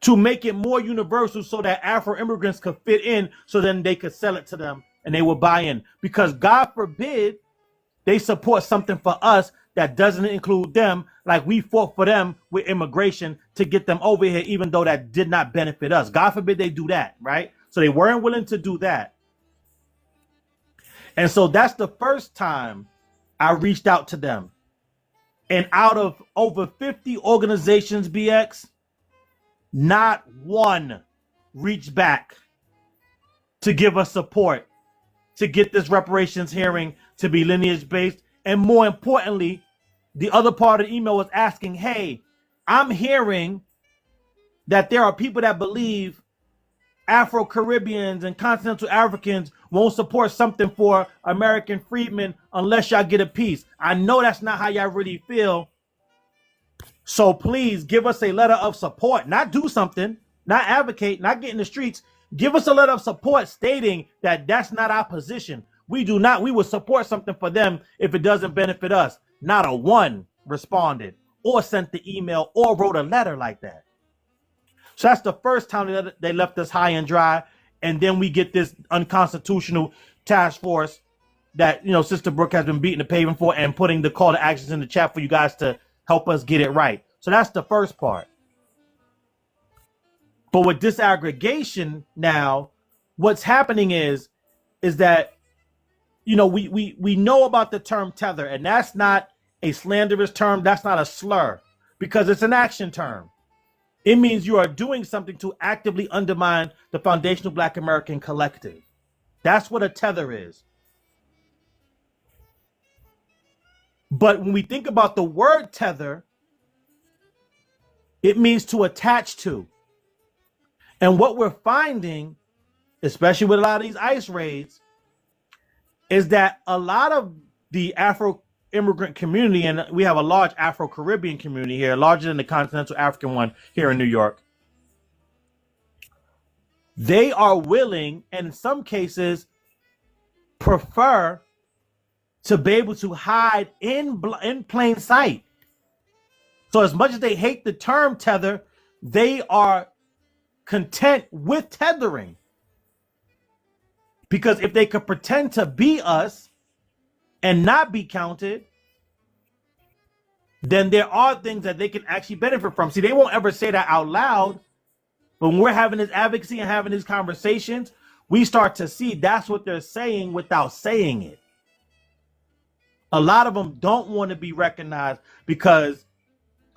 To make it more universal so that Afro immigrants could fit in, so then they could sell it to them and they would buy in. Because God forbid they support something for us that doesn't include them, like we fought for them with immigration to get them over here, even though that did not benefit us. God forbid they do that, right? So they weren't willing to do that. And so that's the first time I reached out to them. And out of over 50 organizations, BX, not one reached back to give us support to get this reparations hearing to be lineage-based. And more importantly, the other part of the email was asking, hey, I'm hearing that there are people that believe Afro-Caribbeans and continental Africans won't support something for American freedmen unless y'all get a piece. I know that's not how y'all really feel. So please give us a letter of support, not do something, not advocate, not get in the streets. Give us a letter of support stating that that's not our position. We will support something for them if it doesn't benefit us. Not a one responded or sent the email or wrote a letter like that. So that's the first time that they left us high and dry. And then we get this unconstitutional task force that, you know, Sister Brooke has been beating the pavement for and putting the call to actions in the chat for you guys to help us get it right. So that's the first part. But with disaggregation now, what's happening is that, you know, we know about the term tether, and that's not a slanderous term. That's not a slur, because it's an action term. It means you are doing something to actively undermine the foundational Black American collective. That's what a tether is. But when we think about the word tether, it means to attach to. And what we're finding, especially with a lot of these ICE raids, is that a lot of the Afro immigrant community, and we have a large Afro-Caribbean community here, larger than the continental African one here in New York, they are willing, and in some cases prefer, to be able to hide in plain sight. So as much as they hate the term tether, they are content with tethering. Because if they could pretend to be us and not be counted, then there are things that they can actually benefit from. See, they won't ever say that out loud, but when we're having this advocacy and having these conversations, we start to see that's what they're saying without saying it. A lot of them don't want to be recognized because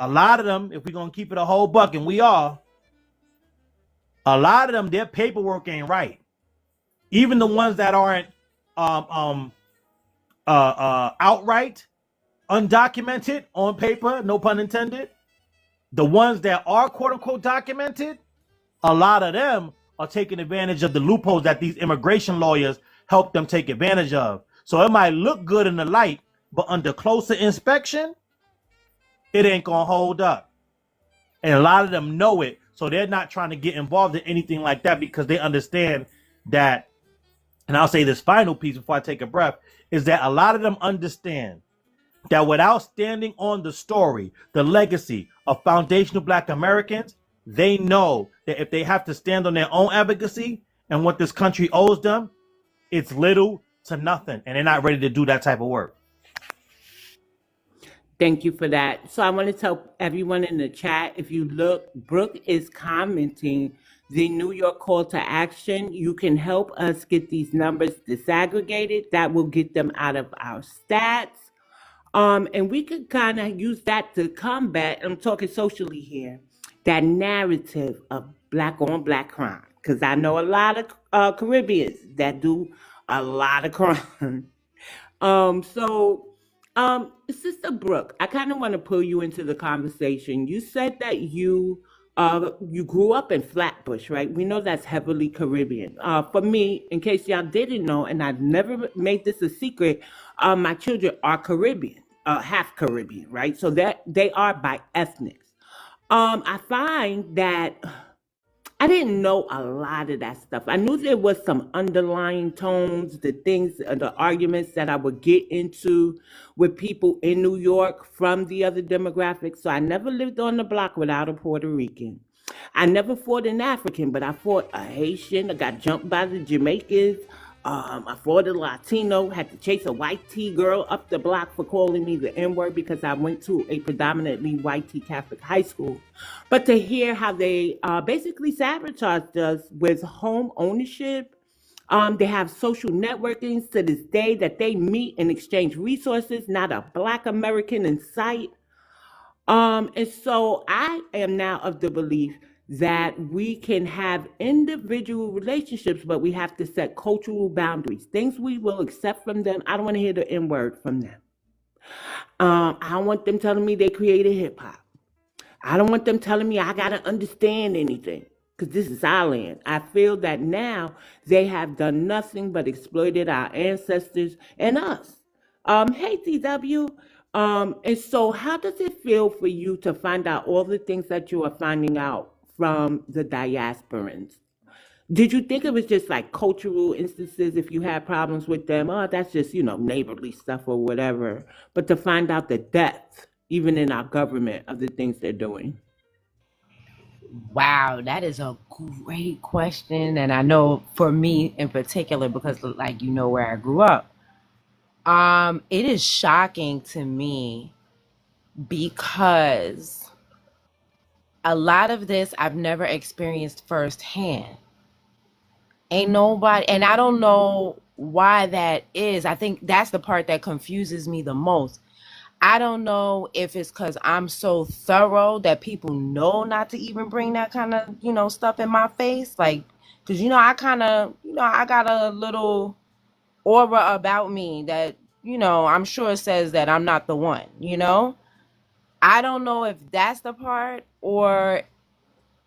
a lot of them, if we're going to keep it a whole buck, and we are, a lot of them, their paperwork ain't right. Even the ones that aren't outright undocumented on paper, no pun intended, the ones that are quote unquote documented, a lot of them are taking advantage of the loopholes that these immigration lawyers help them take advantage of. So it might look good in the light, but under closer inspection, it ain't gonna hold up. And a lot of them know it, so they're not trying to get involved in anything like that because they understand that, and I'll say this final piece before I take a breath, is that a lot of them understand that without standing on the story, the legacy of foundational Black Americans, they know that if they have to stand on their own advocacy and what this country owes them, it's little to nothing, and they're not ready to do that type of work. Thank you for that. So I want to tell everyone in the chat, if you look, Brooke is commenting the New York call to action. You can help us get these numbers disaggregated. That will get them out of our stats. And we could kind of use that to combat, I'm talking socially here, that narrative of Black on Black crime. Because I know a lot of Caribbeans that do a lot of crime. Sister Brooke, I kind of want to pull you into the conversation. You said that you grew up in Flatbush, right? We know that's heavily Caribbean. For me, in case y'all didn't know, and I've never made this a secret, my children are Caribbean, half Caribbean, right? So that they are by ethnics. I find that I didn't know a lot of that stuff. I knew there was some underlying tones, the things, the arguments that I would get into with people in New York from the other demographics. So I never lived on the block without a Puerto Rican. I never fought an African, but I fought a Haitian. I got jumped by the Jamaicans. I fought a Latino, had to chase a white tea girl up the block for calling me the N-word because I went to a predominantly white tea Catholic high school. But to hear how they basically sabotaged us with home ownership, they have social networkings to this day that they meet and exchange resources, not a Black American in sight. And so I am now of the belief that we can have individual relationships, but we have to set cultural boundaries, things we will accept from them. I don't want to hear the N-word from them. I don't want them telling me they created hip hop. I don't want them telling me I got to understand anything because this is our land. I feel that now they have done nothing but exploited our ancestors and us. Hey, TW. And so how does it feel for you to find out all the things that you are finding out from the diasporans? Did you think it was just like cultural instances if you had problems with them? Oh, that's just, neighborly stuff or whatever. But to find out the depth, even in our government, of the things they're doing. Wow, that is a great question. And I know for me in particular, because like you know where I grew up, it is shocking to me because a lot of this I've never experienced firsthand. Ain't nobody, and I don't know why that is. I think that's the part that confuses me the most. I don't know if it's because I'm so thorough that people know not to even bring that kind of, stuff in my face. Like, because, I kind of, I got a little aura about me that, I'm sure says that I'm not the one. I don't know if that's the part, or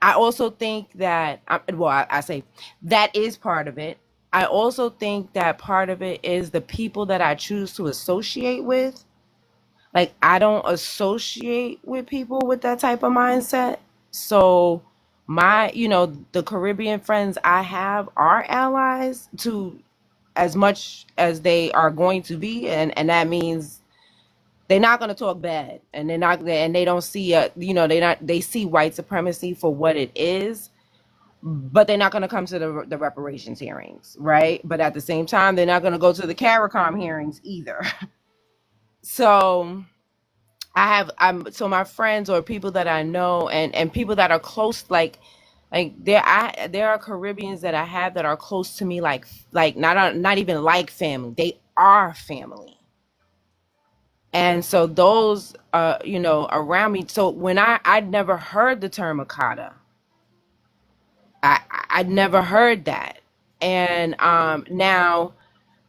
I also think that, I say that is part of it. I also think that part of it is the people that I choose to associate with. Like, I don't associate with people with that type of mindset. So the Caribbean friends I have are allies to as much as they are going to be. And that means they're not going to talk bad, and they don't see they see white supremacy for what it is, but they're not going to come to the reparations hearings, right? But at the same time, they're not going to go to the CARICOM hearings either. So so my friends or people that I know, and people that are close, like there are Caribbeans that I have that are close to me, like not even like family. They are family. And so those around me. So when I'd never heard the term Akata. I'd never heard that. And now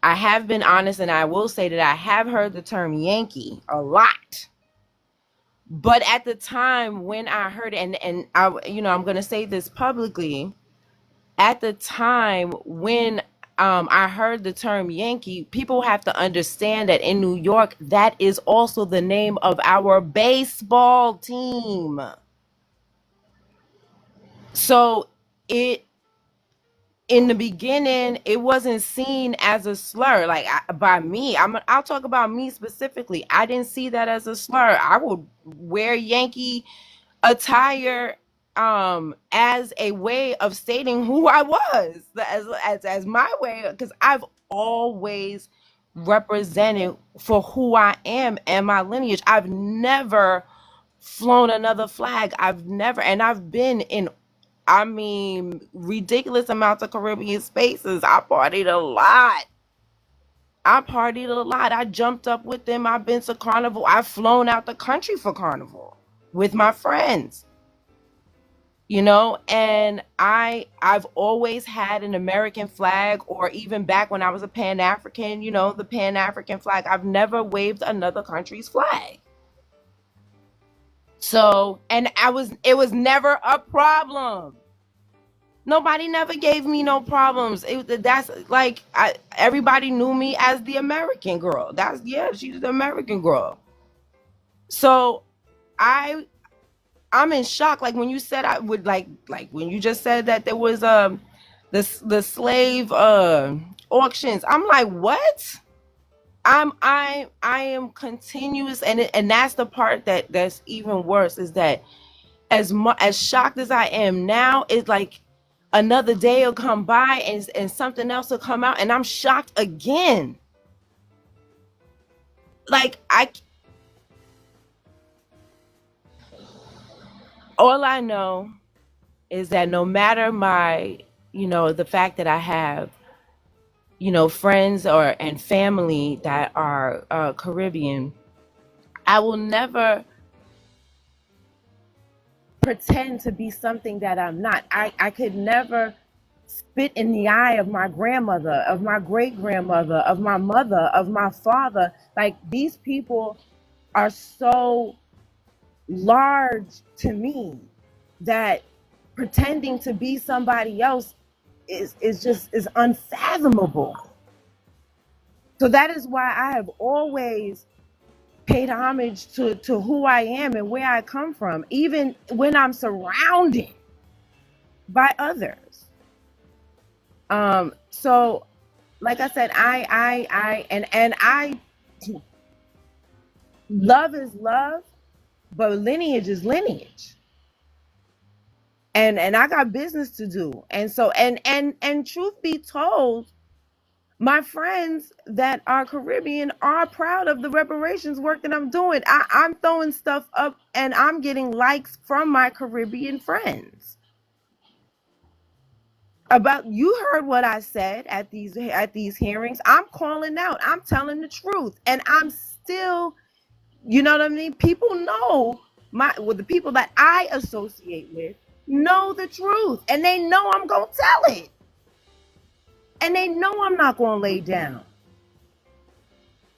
I have been honest, and I will say that I have heard the term Yankee a lot. But at the time when I heard it, and I'm going to say this publicly, at the time when I heard the term Yankee, people have to understand that in New York, that is also the name of our baseball team. So in the beginning, it wasn't seen as a slur, like by me. I'll talk about me specifically. I didn't see that as a slur. I would wear Yankee attire as a way of stating who I was, as my way, because I've always represented for who I am and my lineage. I've never flown another flag. And I've been in, ridiculous amounts of Caribbean spaces. I partied a lot. I jumped up with them. I've been to Carnival. I've flown out the country for Carnival with my friends. And I've always had an American flag, or even back when I was a Pan-African, the Pan-African flag. I've never waved another country's flag. So, and it was never a problem. Nobody never gave me no problems. That's like, everybody knew me as the American girl. She's the American girl. So I'm in shock. Like when you said, I would like when you just said that there was the slave auctions. I'm like, what? I am continuous, and that's the part that's even worse, is that as shocked as I am now, it's like another day will come by and something else will come out, and I'm shocked again. Like all I know is that no matter my, the fact that I have, friends and family that are Caribbean, I will never pretend to be something that I'm not. I could never spit in the eye of my grandmother, of my great grandmother, of my mother, of my father. Like, these people are so large to me that pretending to be somebody else is unfathomable. So that is why I have always paid homage to who I am and where I come from, even when I'm surrounded by others. So like I said, I love is love, but lineage is lineage. and I got business to do. And so and truth be told, my friends that are Caribbean are proud of the reparations work that I'm doing. I'm throwing stuff up and I'm getting likes from my Caribbean friends. About, you heard what I said at these hearings. I'm calling out. I'm telling the truth. And I'm still, you know what I mean? People know the people that I associate with know the truth. And they know I'm gonna tell it. And they know I'm not gonna lay down.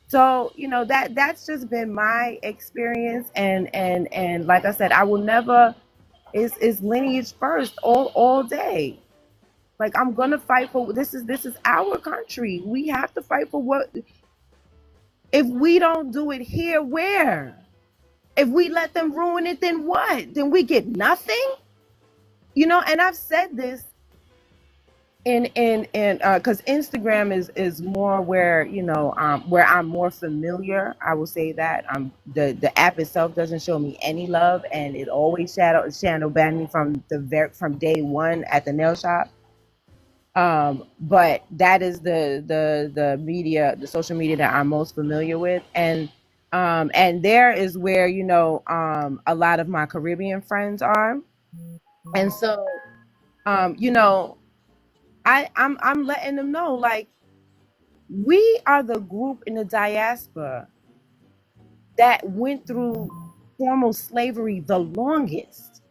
So, that's just been my experience, and like I said, I will never, is lineage first all day. Like, I'm gonna fight for this is our country. We have to fight for what, if we don't do it here, where? If we let them ruin it, then what? Then we get nothing? And I've said this in because Instagram is more where where I'm more familiar. I will say that the app itself doesn't show me any love, and it always shadow banned me from day one at the nail shop. But that is the media, the social media that I'm most familiar with, and there is where a lot of my Caribbean friends are, and so I'm letting them know, like, we are the group in the diaspora that went through formal slavery the longest.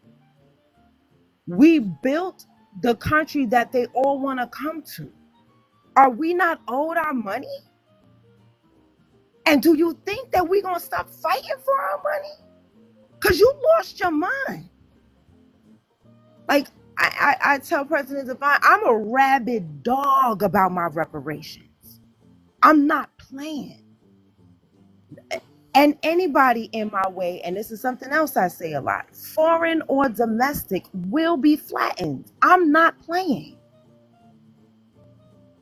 We built the country that they all want to come to. Are we not owed our money? And do you think that we're going to stop fighting for our money? Because you lost your mind. Like, I tell President Devine, I'm a rabid dog about my reparations. I'm not playing. And anybody in my way, and this is something else I say a lot, foreign or domestic, will be flattened. I'm not playing.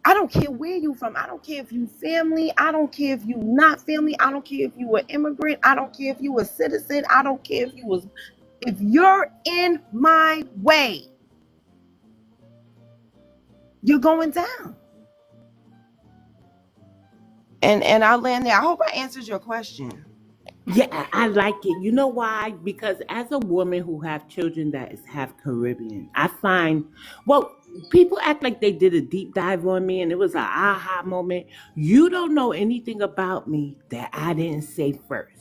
I don't care where you from. I don't care if you family. I don't care if you not family. I don't care if you an immigrant. I don't care if you a citizen. I don't care if you're in my way, you're going down. And I'll land there. I hope I answered your question. Yeah, I like it. You know why? Because as a woman who have children that is half Caribbean, I find, well, people act like they did a deep dive on me and it was an aha moment. You don't know anything about me that I didn't say first.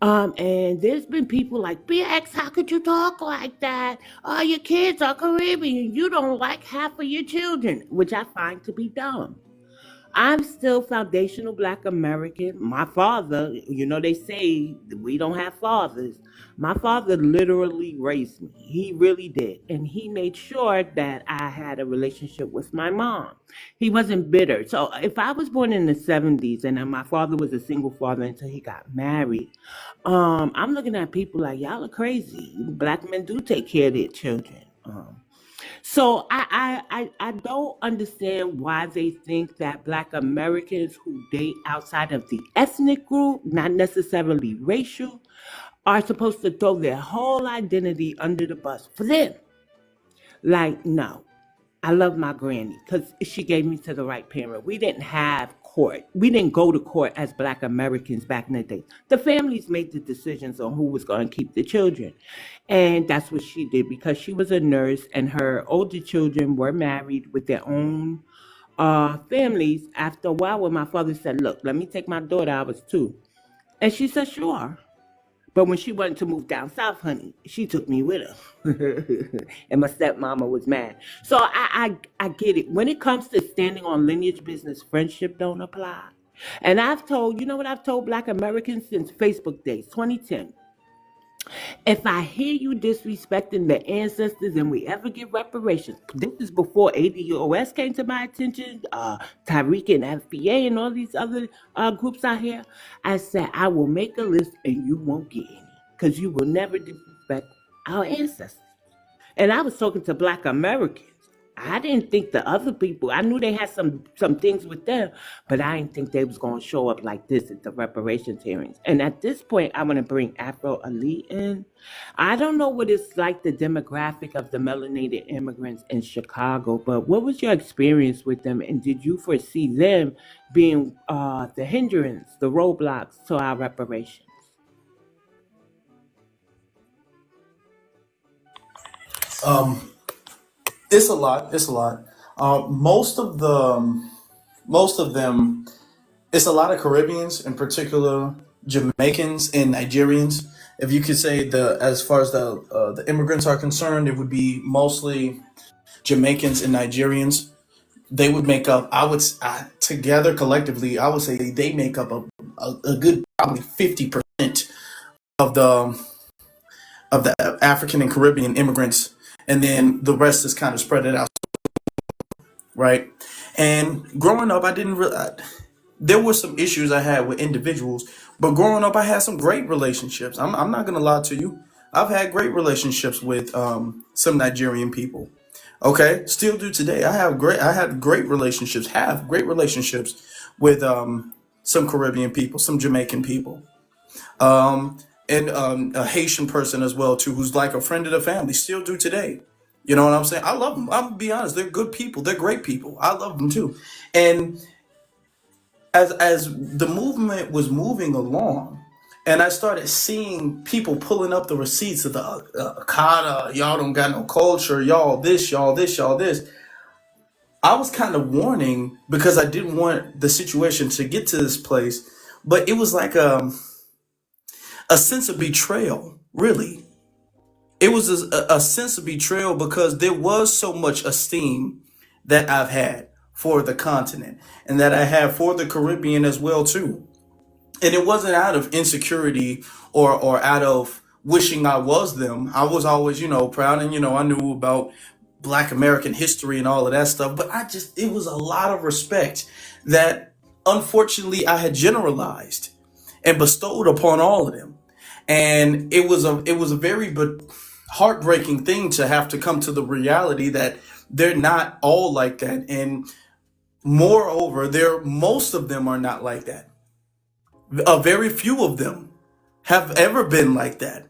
And there's been people like, BX, how could you talk like that? Oh, your kids are Caribbean. You don't like half of your children, which I find to be dumb. I'm still foundational Black American. My father, they say we don't have fathers. My father literally raised me. He really did. And he made sure that I had a relationship with my mom. He wasn't bitter. So if I was born in the 70s and then my father was a single father until he got married, I'm looking at people like, y'all are crazy. Black men do take care of their children. So I don't understand why they think that Black Americans who date outside of the ethnic group, not necessarily racial, are supposed to throw their whole identity under the bus for them. Like, no. I love my granny because she gave me to the right parent. We didn't have court. We didn't go to court as Black Americans back in the day. The families made the decisions on who was going to keep the children. And that's what she did because she was a nurse and her older children were married with their own families. After a while, when my father said, look, let me take my daughter, I was 2. And she said, sure. But when she wanted to move down south, honey, she took me with her. And my stepmama was mad. So I get it. When it comes to standing on lineage business, friendship don't apply. And I've told, you know what I've told Black Americans since Facebook days, 2010. If I hear you disrespecting the ancestors and we ever get reparations, this is before ADOS came to my attention, Tariq and FBA and all these other groups out here. I said, I will make a list and you won't get any because you will never disrespect our ancestors. And I was talking to Black Americans. I didn't think the other people. I knew they had some things with them, but I didn't think they was gonna show up like this at the reparations hearings. And at this point, I want to bring Afro Ali in. I don't know what it's like the demographic of the melanated immigrants in Chicago, but what was your experience with them, and did you foresee them being the hindrance, the roadblocks to our reparations? Um, it's a lot. It's a lot. Most of them, it's a lot of Caribbeans, in particular Jamaicans and Nigerians. If you could say as far as the immigrants are concerned, it would be mostly Jamaicans and Nigerians. They would make up. Together collectively, I would say they make up a good probably 50% of the African and Caribbean immigrants, and then the rest is kind of spread it out, right? And growing up, I didn't really. There were some issues I had with individuals, but growing up, I had some great relationships. I'm not gonna lie to you. I've had great relationships with some Nigerian people. Okay, still do today. I had great relationships. Have great relationships with some Caribbean people, some Jamaican people, and a Haitian person as well too, who's like a friend of the family. Still do today. You know what I'm saying? I love them. I'm gonna be honest. They're good people. They're great people. I love them too. And as the movement was moving along, and I started seeing people pulling up the receipts of the Akata, y'all don't got no culture, y'all this, y'all this, y'all this. I was kind of warning because I didn't want the situation to get to this place, but it was like a sense of betrayal, really. It was a sense of betrayal because there was so much esteem that I've had for the continent and that I have for the Caribbean as well too. And it wasn't out of insecurity or out of wishing I was them. I was always, proud, and I knew about Black American history and all of that stuff, but it was a lot of respect that unfortunately I had generalized and bestowed upon all of them. And it was a very heartbreaking thing to have to come to the reality that they're not all like that. And moreover, most of them are not like that. A very few of them have ever been like that,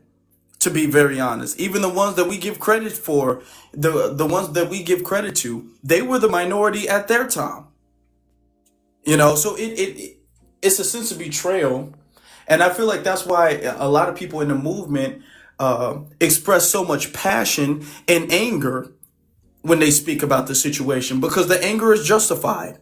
to be very honest. Even the ones that we give credit for, the ones that we give credit to, they were the minority at their time. So it's a sense of betrayal. And I feel like that's why a lot of people in the movement express so much passion and anger when they speak about the situation, because the anger is justified.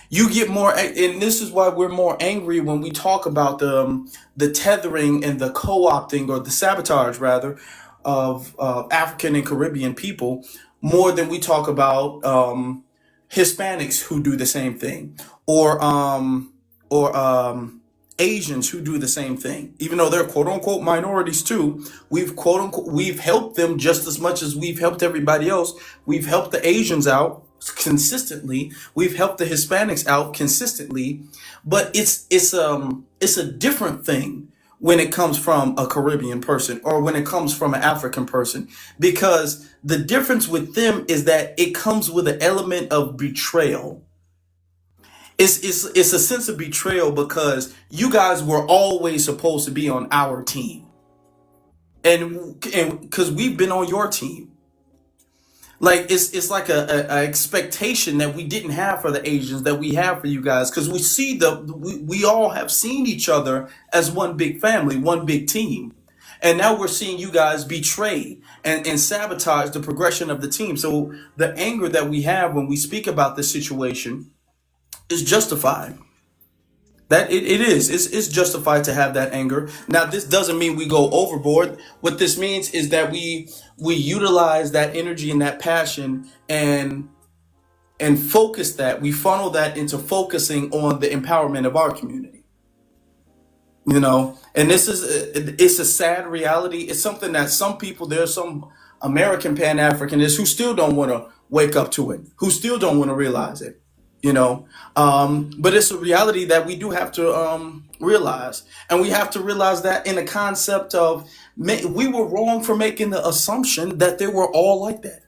You get more, and this is why we're more angry when we talk about the tethering and the co-opting, or the sabotage rather, of African and Caribbean people, more than we talk about Hispanics who do the same thing, or Asians who do the same thing. Even though they're quote unquote minorities too, we've helped them just as much as we've helped everybody else. We've helped the Asians out consistently. We've helped the Hispanics out consistently. But it's a different thing when it comes from a Caribbean person or when it comes from an African person, because the difference with them is that it comes with an element of betrayal. It's a sense of betrayal because you guys were always supposed to be on our team, and because we've been on your team. Like it's like a expectation that we didn't have for the Asians that we have for you guys, because we all have seen each other as one big family, one big team, and now we're seeing you guys betray and sabotage the progression of the team. So the anger that we have when we speak about this situation is justified. That it is. It's justified to have that anger. Now, this doesn't mean we go overboard. What this means is that we utilize that energy and that passion and focus that. We funnel that into focusing on the empowerment of our community. And it's a sad reality. It's something that some people, there's some American Pan-Africanists who still don't want to wake up to it, who still don't want to realize it. But it's a reality that we do have to realize, and we have to realize that in the concept of we were wrong for making the assumption that they were all like that.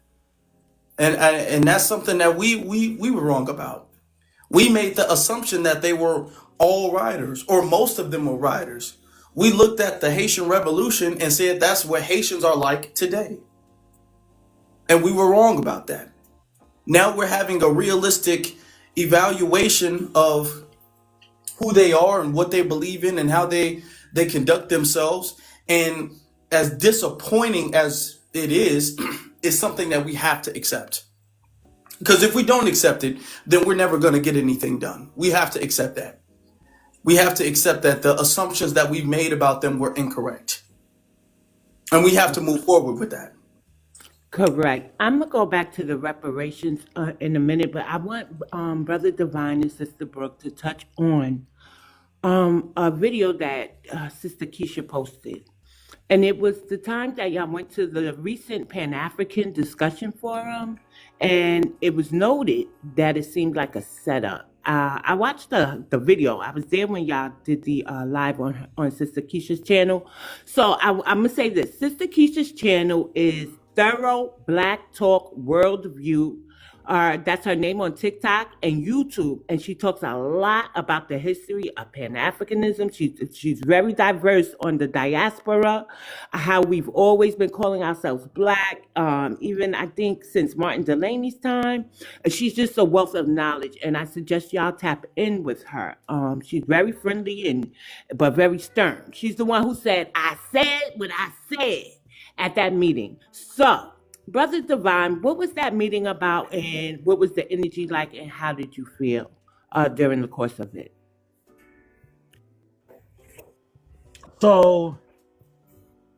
And that's something that we were wrong about. We made the assumption that they were all riders, or most of them were riders. We looked at the Haitian Revolution and said that's what Haitians are like today. And we were wrong about that. Now we're having a realistic evaluation of who they are and what they believe in and how they conduct themselves. And as disappointing as it is, it's something that we have to accept. Because if we don't accept it, then we're never going to get anything done. We have to accept that. We have to accept that the assumptions that we've made about them were incorrect. And we have to move forward with that. Correct. I'm gonna go back to the reparations in a minute, but I want Brother Devine and Sister Brooke to touch on a video that Sister Keisha posted. And it was the time that y'all went to the recent Pan African discussion forum, and it was noted that it seemed like a setup. I watched the video. I was there when y'all did the live on Sister Keisha's channel. So I'm gonna say this: Sister Keisha's channel is Thorough Black Talk Worldview. That's her name on TikTok and YouTube, and she talks a lot about the history of Pan Africanism. She's very diverse on the diaspora, how we've always been calling ourselves Black, even I think since Martin Delaney's time. She's just a wealth of knowledge, and I suggest y'all tap in with her. She's very friendly and but very stern. She's the one who said, "I said what I said" at that meeting. So. Brother Divine, what was that meeting about and what was the energy like and how did you feel during the course of it? So,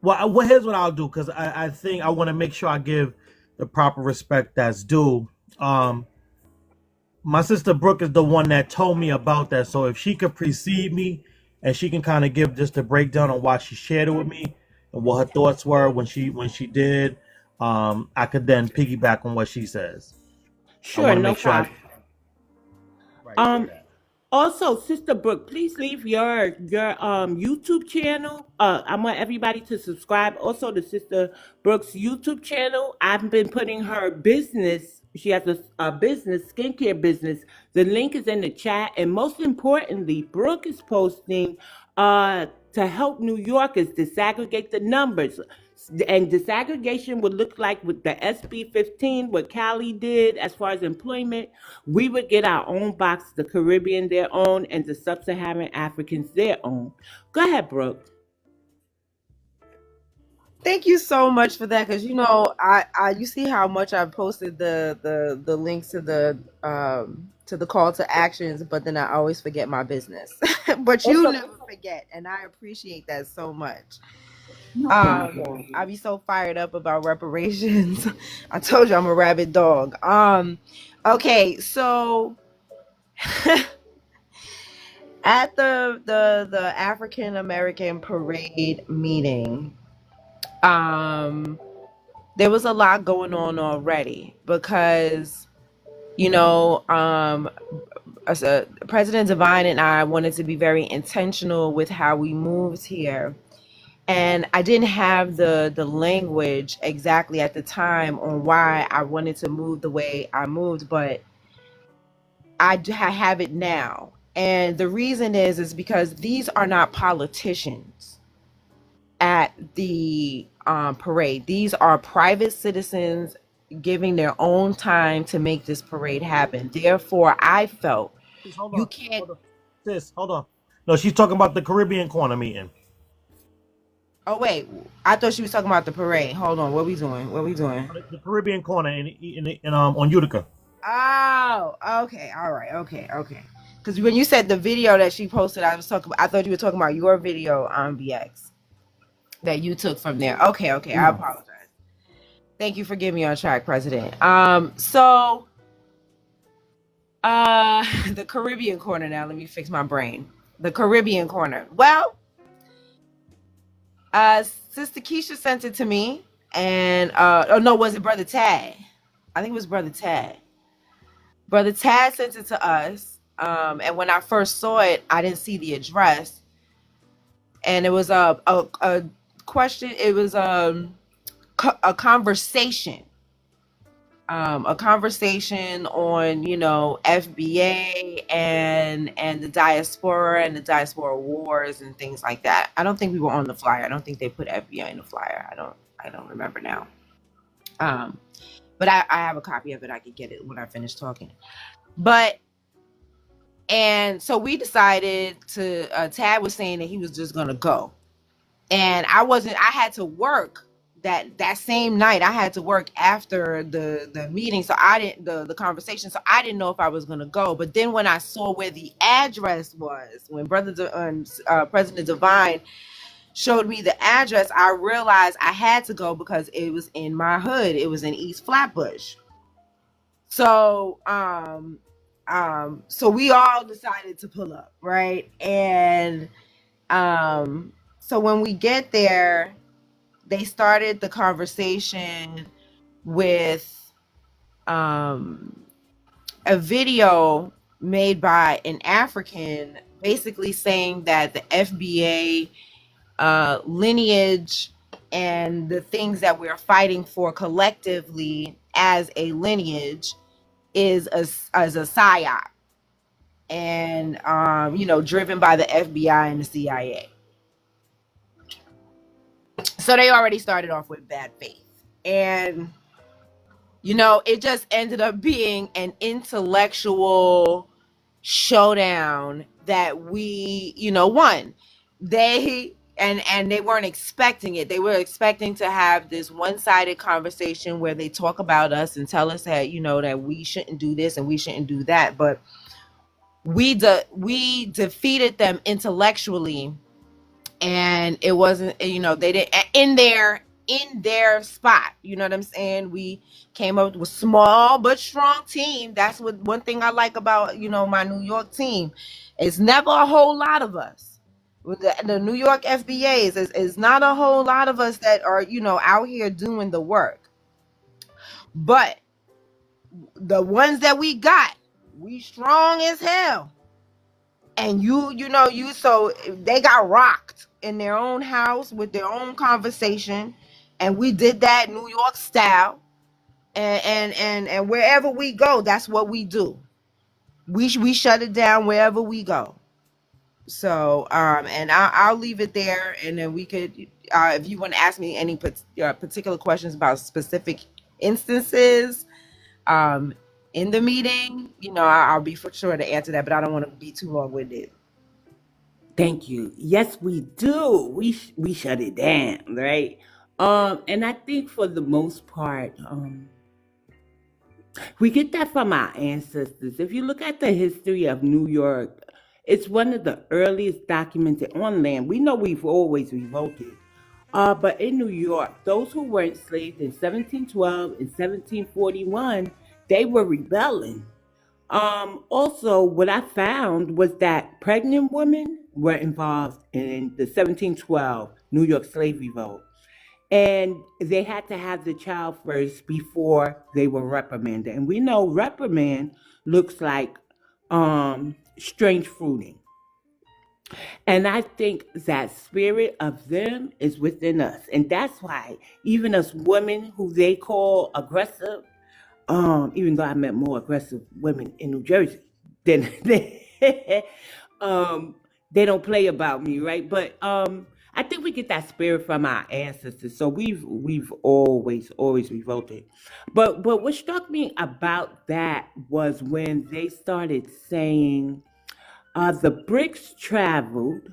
here's what I'll do, because I think I want to make sure I give the proper respect that's due. My sister Brooke is the one that told me about that. So if she could precede me and she can kind of give just a breakdown on why she shared it with me and what her thoughts were when she did, I could then piggyback on what she says. I Sure, want to no make sure I problem. say Um, that. Also, Sister Brooke, please leave your YouTube channel. I want everybody to subscribe also to Sister Brooke's YouTube channel. I've been putting her business. She has a business, skincare business. The link is in the chat, and most importantly, Brooke is posting to help New Yorkers disaggregate the numbers. And disaggregation would look like with the SB 15, what Cali did as far as employment. We would get our own box, the Caribbean their own, and the Sub-Saharan Africans their own. Go ahead, Brooke. Thank you so much for that, because I you see how much I posted the links to the call to actions, but then I always forget my business. But you Also, never forget, and I appreciate that so much. no problem. I be so fired up about reparations. I told you I'm a rabid dog. Okay, so at the African American parade meeting, there was a lot going on already because you know President Devine and I wanted to be very intentional with how we moved here, and I didn't have the language exactly at the time on why I wanted to move the way I moved, but I have it now. And the reason is because these are not politicians at the parade. These are private citizens giving their own time to make this parade happen. Therefore, I felt Sis, hold you on. can't. Hold on. Sis, hold on. No, she's talking about the Caribbean corner meeting. Oh wait, I thought she was talking about the parade. Hold on, what we doing? What we doing? The Caribbean corner in on Utica. Oh, okay, all right, okay. Because when you said the video that she posted, I thought you were talking about your video on BX that you took from there. Okay, I No. apologize. Thank you for getting me on track, President. So the Caribbean corner now. Let me fix my brain. The Caribbean corner. Well, Sister Keisha sent it to me, and oh no, was it Brother Tad? I think it was Brother Tad. Brother Tad sent it to us, and when I first saw it, I didn't see the address, and it was a question. It was a conversation a conversation on, you know, FBA and the diaspora wars and things like that. I don't think we were on the flyer. I don't think they put FBA in the flyer. I don't remember now. Um, but I have a copy of it. I could get it when I finish talking. But and so we decided to. Tad was saying that he was just gonna go, and I wasn't. I had to work that same night. I had to work after the meeting, so I didn't the conversation. So I didn't know if I was gonna go. But then when I saw where the address was, when President Devine showed me the address, I realized I had to go because it was in my hood. It was in East Flatbush. So so we all decided to pull up, right? And so when we get there, they started the conversation with a video made by an African, basically saying that the FBA lineage and the things that we're fighting for collectively as a lineage is as a psyop, and you know, driven by the FBI and the CIA. So they already started off with bad faith, and you know, it just ended up being an intellectual showdown that we, you know, won. They and they weren't expecting it. They were expecting to have this one-sided conversation where they talk about us and tell us that, you know, that we shouldn't do this and we shouldn't do that. But we defeated them intellectually, and it wasn't, you know, they didn't in their spot. You know what I'm saying? We came up with a small but strong team. That's what one thing I like about, you know, my New York team. It's never a whole lot of us. With the New York FBAs, is not a whole lot of us that are, you know, out here doing the work. But the ones that we got, we strong as hell. And so they got rocked in their own house with their own conversation, and we did that New York style. And wherever we go, that's what we do. We shut it down wherever we go. So and I'll leave it there, and then we could, if you want to ask me any particular questions about specific instances in the meeting, you know, I'll be for sure to answer that, but I don't want to be too long-winded. Thank you. Yes, we do. We shut it down, right? And I think for the most part, we get that from our ancestors. If you look at the history of New York, it's one of the earliest documented on land. We know we've always revolted. But in New York, those who were enslaved in 1712 and 1741, they were rebelling. Also, what I found was that pregnant women were involved in the 1712 New York slave revolt. And they had to have the child first before they were reprimanded. And we know reprimand looks like strange fruiting. And I think that spirit of them is within us. And that's why even us women who they call aggressive, even though I met more aggressive women in New Jersey than they don't play about me, right? But I think we get that spirit from our ancestors. So we've always revolted. But what struck me about that was when they started saying the bricks traveled,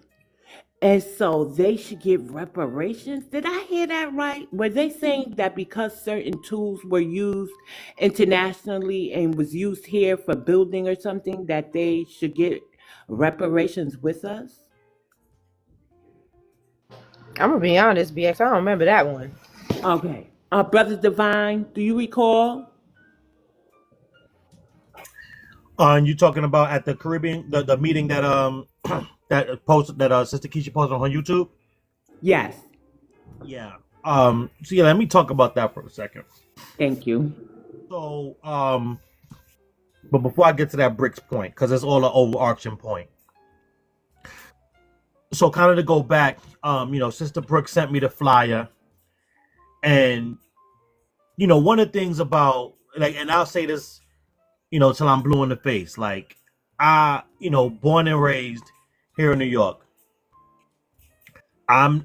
and so they should get reparations. Did I hear that right? Were they saying that because certain tools were used internationally and was used here for building or something, that they should get reparations with us? I'm gonna be honest, BX, I don't remember that one. Okay. Brother Devine, do you recall? And you talking about at the Caribbean, the meeting that that Sister Keisha posted on her YouTube? Yes. Yeah. So yeah, let me talk about that for a second. Thank you. So but before I get to that bricks point, because it's all an overarching point. So kind of to go back, you know, Sister Brooke sent me the flyer, and you know, one of the things about like, and I'll say this, till I'm blue in the face. Like, born and raised here in New York. I'm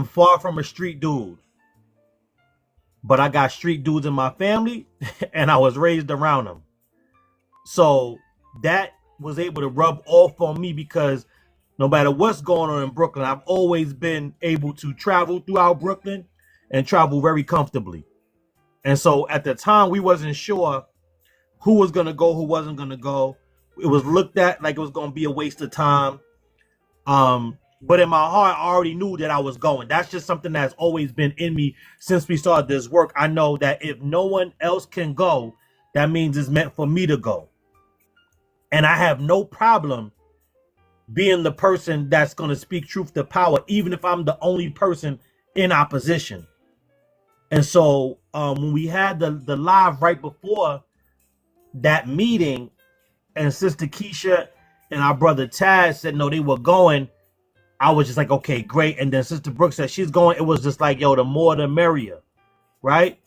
far from a street dude, but I got street dudes in my family, and I was raised around them. So that was able to rub off on me because no matter what's going on in Brooklyn, I've always been able to travel throughout Brooklyn and travel very comfortably. And so at the time, we wasn't sure who was going to go, who wasn't going to go. It was looked at like it was going to be a waste of time. But in my heart, I already knew that I was going. That's just something that's always been in me since we started this work. I know that if no one else can go, that means it's meant for me to go. And I have no problem being the person that's going to speak truth to power, even if I'm the only person in opposition. And so when we had the live right before that meeting, and Sister Keisha and our brother Taz said no, they were going, I was just like, okay, great. And then Sister Brooke said she's going. It was just like, yo, the more the merrier, right?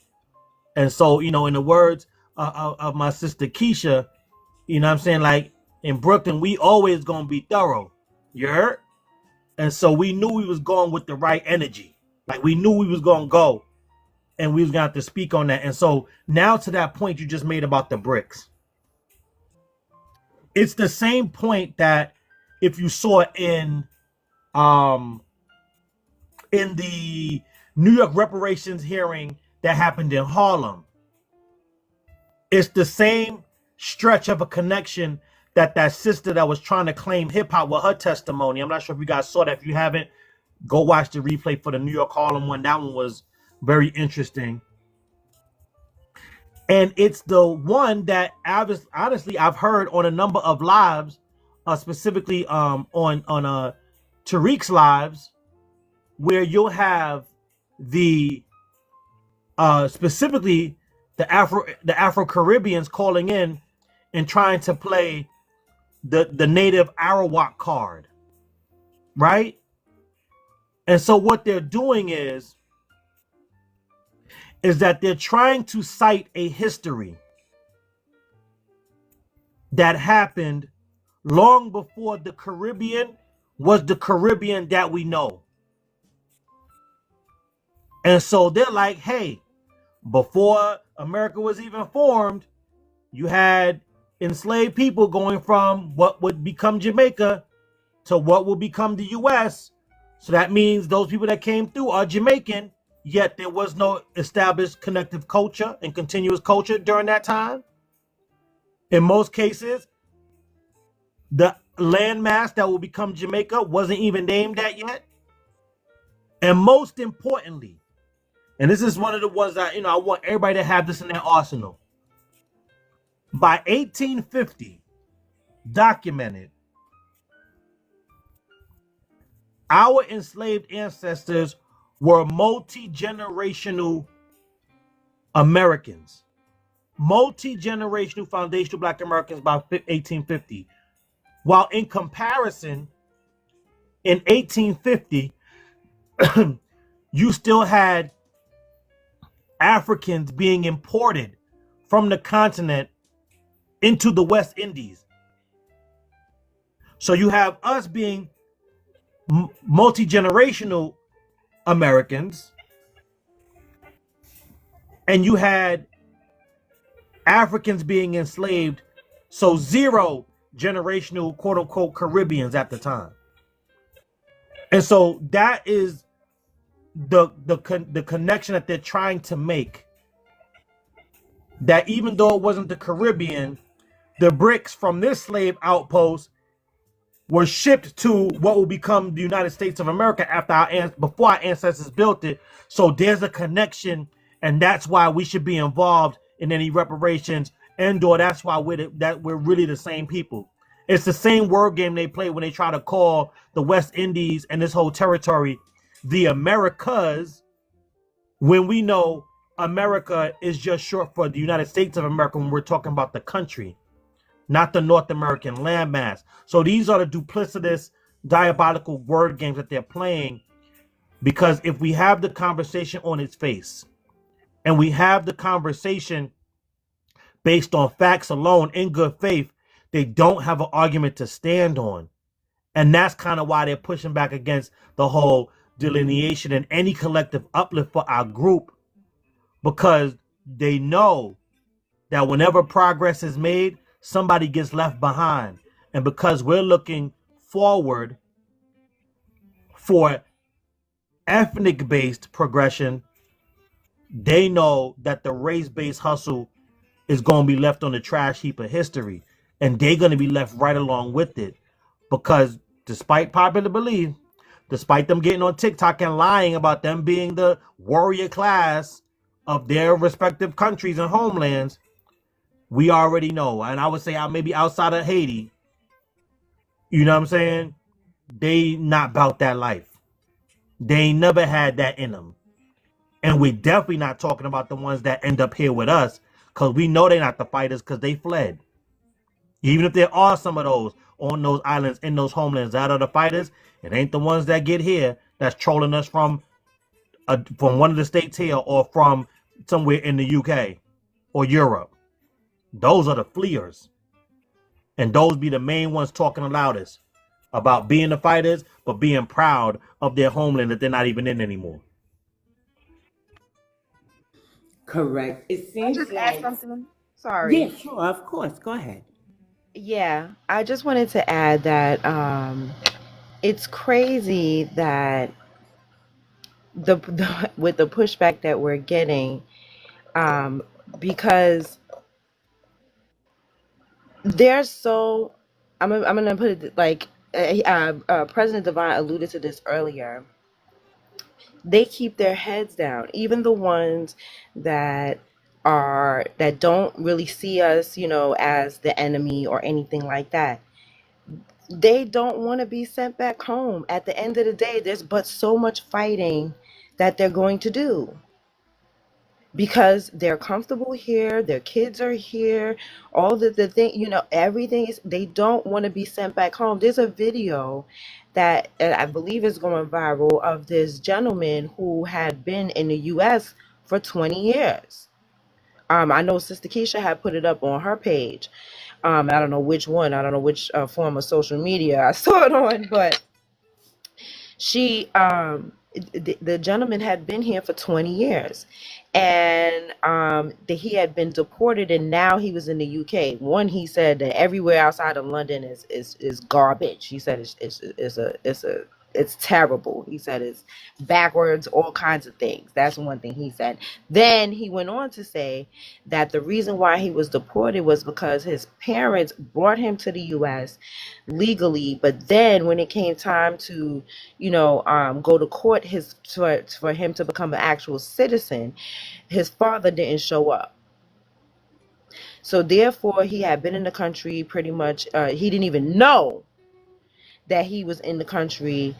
And so, in the words of my sister Keisha, what I'm saying? Like, in Brooklyn, we always going to be thorough. You heard? And so we knew we was going with the right energy. Like, we knew we was going to go. And we was going to have to speak on that. And so now to that point you just made about the bricks. It's the same point that if you saw in the New York reparations hearing that happened in Harlem. It's the same stretch of a connection that sister that was trying to claim hip hop with her testimony. I'm not sure if you guys saw that. If you haven't, go watch the replay for the New York Harlem one. That one was very interesting. And it's the one that honestly I've heard on a number of lives, specifically on Tariq's lives, where you'll have the specifically the Afro-Caribbeans calling in and trying to play the native Arawak card, right? And so what they're doing is that they're trying to cite a history that happened long before the Caribbean was the Caribbean that we know. And so they're like, hey, before America was even formed, you had enslaved people going from what would become Jamaica to what will become the US. So that means those people that came through are Jamaican, yet there was no established connective culture and continuous culture during that time. In most cases, the landmass that will become Jamaica wasn't even named that yet. And most importantly, and this is one of the ones that, I want everybody to have this in their arsenal. By 1850, documented, our enslaved ancestors were multi-generational Americans. Multi-generational foundational Black Americans by 1850. While in comparison, in 1850, you still had Africans being imported from the continent into the West Indies. So you have us being multi-generational Americans, and you had Africans being enslaved, so zero generational quote-unquote Caribbeans at the time. And so that is the connection that they're trying to make, that even though it wasn't the Caribbean, the bricks from this slave outpost were shipped to what will become the United States of America before our ancestors built it. So there's a connection, and that's why we should be involved in any reparations, and/or that's why we're really the same people. It's the same word game they play when they try to call the West Indies and this whole territory the Americas, when we know America is just short for the United States of America when we're talking about the country, not the North American landmass. So these are the duplicitous, diabolical word games that they're playing, because if we have the conversation on its face, and we have the conversation based on facts alone in good faith, they don't have an argument to stand on. And that's kind of why they're pushing back against the whole delineation and any collective uplift for our group, because they know that whenever progress is made, somebody gets left behind. And because we're looking forward for ethnic based progression, they know that the race based hustle is going to be left on the trash heap of history. And they're going to be left right along with it. Because despite popular belief, despite them getting on TikTok and lying about them being the warrior class of their respective countries and homelands, we already know. And I would say maybe outside of Haiti, you know what I'm saying? They not about that life. They ain't never had that in them. And we're definitely not talking about the ones that end up here with us, because we know they're not the fighters because they fled. Even if there are some of those on those islands, in those homelands that are the fighters, it ain't the ones that get here that's trolling us from one of the states here or from somewhere in the UK or Europe. Those are the fleers. And those be the main ones talking the loudest about being the fighters, but being proud of their homeland that they're not even in anymore. Correct. It I seems just add like, something. yeah, Sorry. sure, of course. Go ahead. Yeah, I just wanted to add that it's crazy that the with the pushback that we're getting, um, because they're so. I'm gonna put it like President Devine alluded to this earlier. They keep their heads down, even the ones that that don't really see us, as the enemy or anything like that. They don't want to be sent back home. At the end of the day, there's but so much fighting that they're going to do because they're comfortable here, their kids are here, all the thing, everything is, they don't want to be sent back home. There's a video that I believe is going viral of this gentleman who had been in the US for 20 years. I know Sister Keisha had put it up on her page. I don't know which one, I don't know which form of social media I saw it on, but she the gentleman had been here for 20 years, and he had been deported, and now he was in the UK. One, he said that everywhere outside of London is garbage. He said it's terrible. He said it's backwards, all kinds of things. That's one thing he said. Then he went on to say that the reason why he was deported was because his parents brought him to the US legally, but then when it came time to go to court for him to become an actual citizen, his father didn't show up. So therefore, he had been in the country pretty much. He didn't even know that he was in the country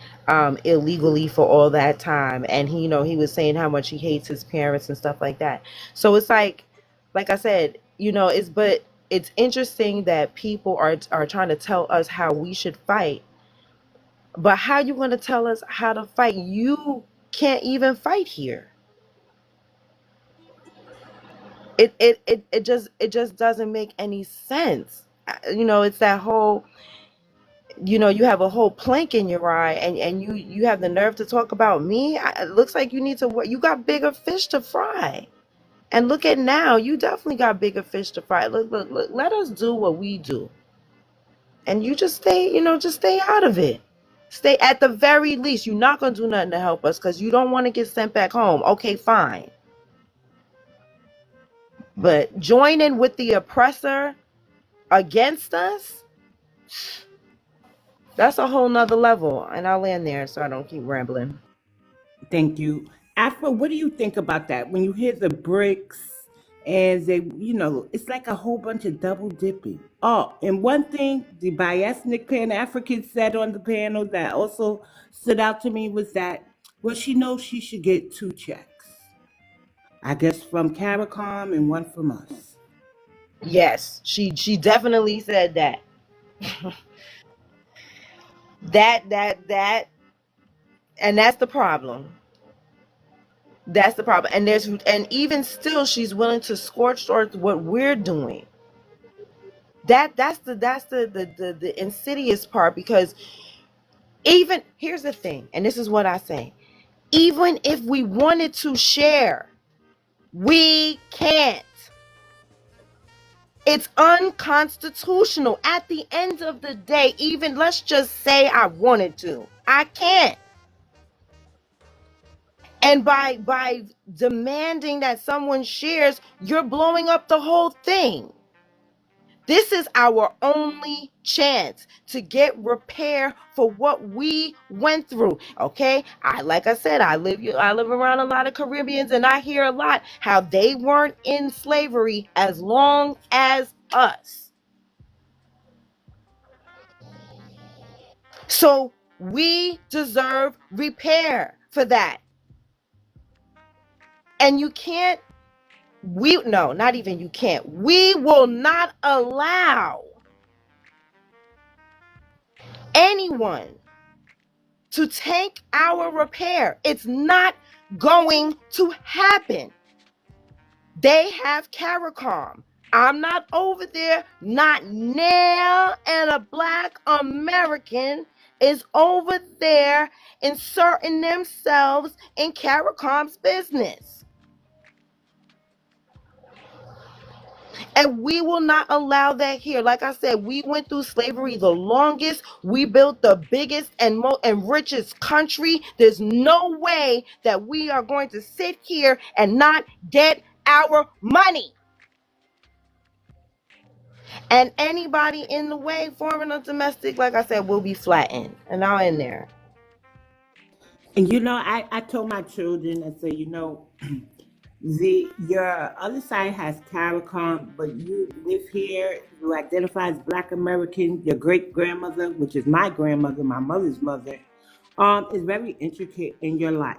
illegally for all that time, and he was saying how much he hates his parents and stuff like that. So it's like I said, it's interesting that people are trying to tell us how we should fight. But how you going to tell us how to fight? You can't even fight here. It just doesn't make any sense. It's that whole, you have a whole plank in your eye, and you have the nerve to talk about me. It looks like you need to work. You got bigger fish to fry. And look at now, you definitely got bigger fish to fry. Look, let us do what we do. And you just stay out of it. Stay, at the very least, you're not going to do nothing to help us because you don't want to get sent back home. Okay, fine. But joining with the oppressor against us, that's a whole nother level. And I'll land there so I don't keep rambling. Thank you. Afro, what do you think about that? When you hear the bricks and it's like a whole bunch of double dipping. Oh, and one thing the biasnic Pan African said on the panel that also stood out to me was that, well, she knows she should get two checks. I guess from CARICOM and one from us. Yes, she definitely said that. that, and that's the problem. That's the problem. And even still, she's willing to scorch earth what we're doing. That's the insidious part, because even here's the thing, and this is what I say: even if we wanted to share, we can't. It's unconstitutional. At the end of the day, even let's just say I wanted to, I can't. And by demanding that someone shares, you're blowing up the whole thing. This is our only chance to get repair for what we went through. Okay, like I said, I live around a lot of Caribbeans, and I hear a lot how they weren't in slavery as long as us. So we deserve repair for that. And you can't. No, not even you can't. We will not allow anyone to take our repair. It's not going to happen. They have CARICOM. I'm not over there, not now, and a Black American is over there inserting themselves in CARICOM's business. And we will not allow that here. Like I said, we went through slavery the longest. We built the biggest and richest country. There's no way that we are going to sit here and not get our money. And anybody in the way, foreign or domestic, like I said, will be flattened. And I'll end there. And I told my children, I said, your other side has CARICOM, but you live here, you identify as Black American, your great grandmother, which is my grandmother, my mother's mother, is very intricate in your life.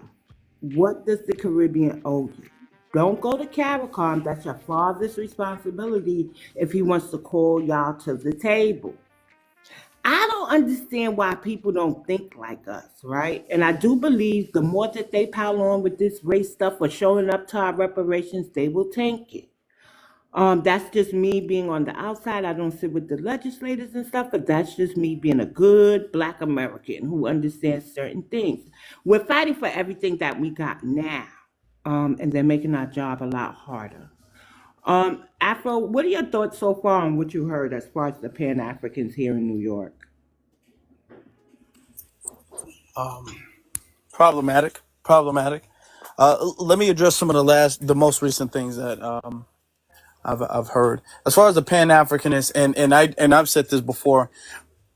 What does the Caribbean owe you? Don't go to CARICOM. That's your father's responsibility if he wants to call y'all to the table. I don't understand why people don't think like us, right? And I do believe the more that they pile on with this race stuff or showing up to our reparations, they will tank it. That's just me being on the outside. I don't sit with the legislators and stuff, but that's just me being a good Black American who understands certain things. We're fighting for everything that we got now, and they're making our job a lot harder. Afro, what are your thoughts so far on what you heard as far as the Pan Africans here in New York? Problematic. Let me address some of the most recent things that I've heard. As far as the Pan Africanists, and I've said this before,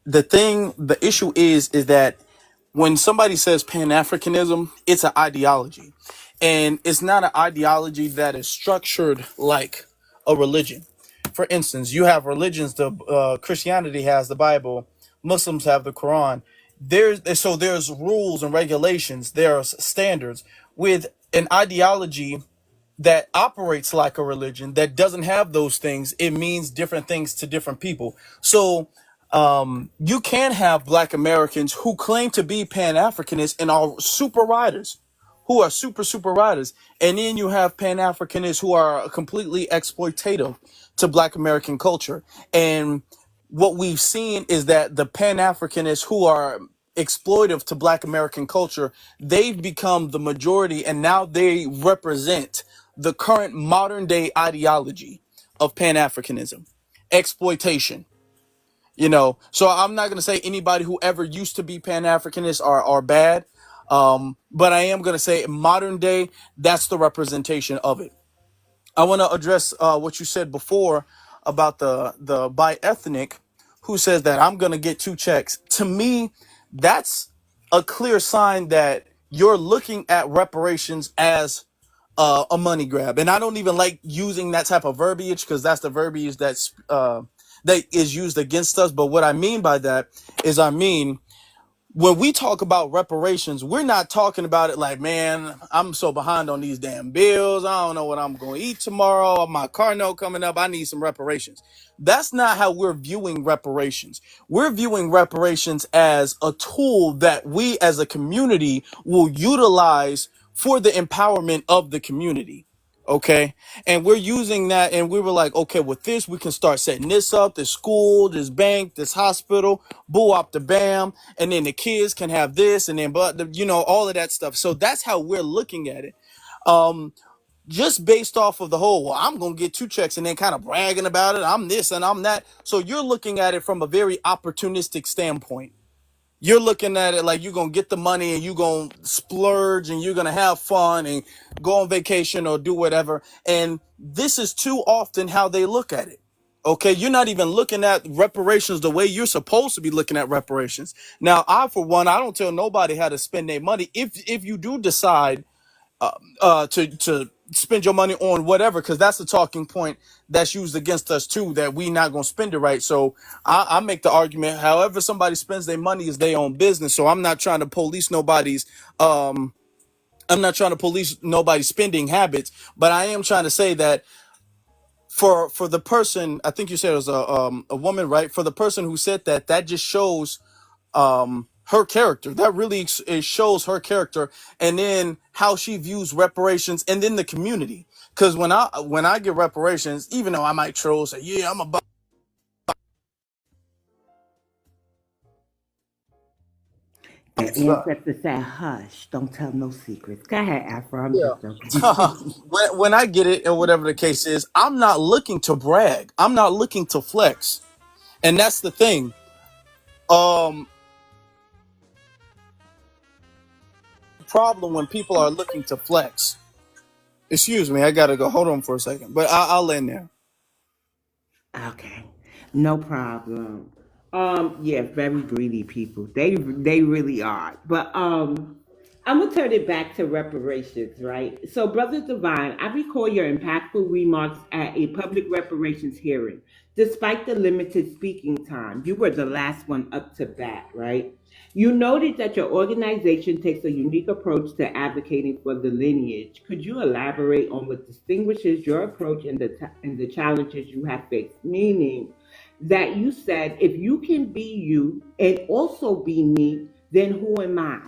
the issue is that when somebody says Pan Africanism, it's an ideology, and it's not an ideology that is structured like a religion. For instance, you have religions. The Christianity has the Bible, Muslims have the Quran. There's rules and regulations. There's standards with an ideology that operates like a religion that doesn't have those things. It means different things to different people. So you can have Black Americans who claim to be Pan-Africanists and are super riders, who are super riders. And then you have Pan-Africanists who are completely exploitative to Black American culture. And what we've seen is that the Pan-Africanists who are exploitive to Black American culture, they've become the majority, and now they represent the current modern day ideology of Pan-Africanism, exploitation. So I'm not going to say anybody who ever used to be Pan-Africanists are bad, but I am going to say modern day, that's the representation of it. I want to address what you said before about the bi-ethnic who says that I'm going to get 2 checks. To me, that's a clear sign that you're looking at reparations as a money grab. And I don't even like using that type of verbiage because that's the verbiage that is used against us. But what I mean by that is, when we talk about reparations, we're not talking about it like, man, I'm so behind on these damn bills. I don't know what I'm going to eat tomorrow. My car note coming up. I need some reparations. That's not how we're viewing reparations. We're viewing reparations as a tool that we as a community will utilize for the empowerment of the community. Okay. And we're using that, and we were like, okay, with this, we can start setting this up, this school, this bank, this hospital, boo up the bam. And then the kids can have this, and then, but, all of that stuff. So that's how we're looking at it. Just based off of the whole, well, I'm going to get 2 checks, and then kind of bragging about it. I'm this and I'm that. So you're looking at it from a very opportunistic standpoint. You're looking at it like you're going to get the money and you're going to splurge and you're going to have fun and go on vacation or do whatever. And this is too often how they look at it. Okay, you're not even looking at reparations the way you're supposed to be looking at reparations. Now, I, for one, I don't tell nobody how to spend their money. If you do decide to spend your money on whatever, because that's a talking point that's used against us too, that we not gonna spend it right. So I make the argument, however somebody spends their money is their own business. So I'm not trying to police nobody's spending habits, but I am trying to say that for the person, I think you said it was a woman, right? For the person who said that, that just shows her character. That really it shows her character, and then how she views reparations, and then the community. Because when I get reparations, even though I might troll, say, yeah, I'm about The stuff. ancestor said, hush, don't tell no secrets. Go ahead, Afro. I'm Yeah. just joking. when I get it, or whatever the case is, I'm not looking to brag. I'm not looking to flex, and that's the thing. Um, Problem when people are looking to flex. Excuse me, I gotta go. Hold on for a second, but I'll end there. Okay, no problem. Yeah, very greedy people. They really are. But I'm gonna turn it back to reparations, right? So, Brother Devine, I recall your impactful remarks at a public reparations hearing. Despite the limited speaking time, you were the last one up to bat, right? You noted that your organization takes a unique approach to advocating for the lineage. Could you elaborate on what distinguishes your approach and the challenges you have faced? Meaning that you said, if you can be you and also be me, then who am I?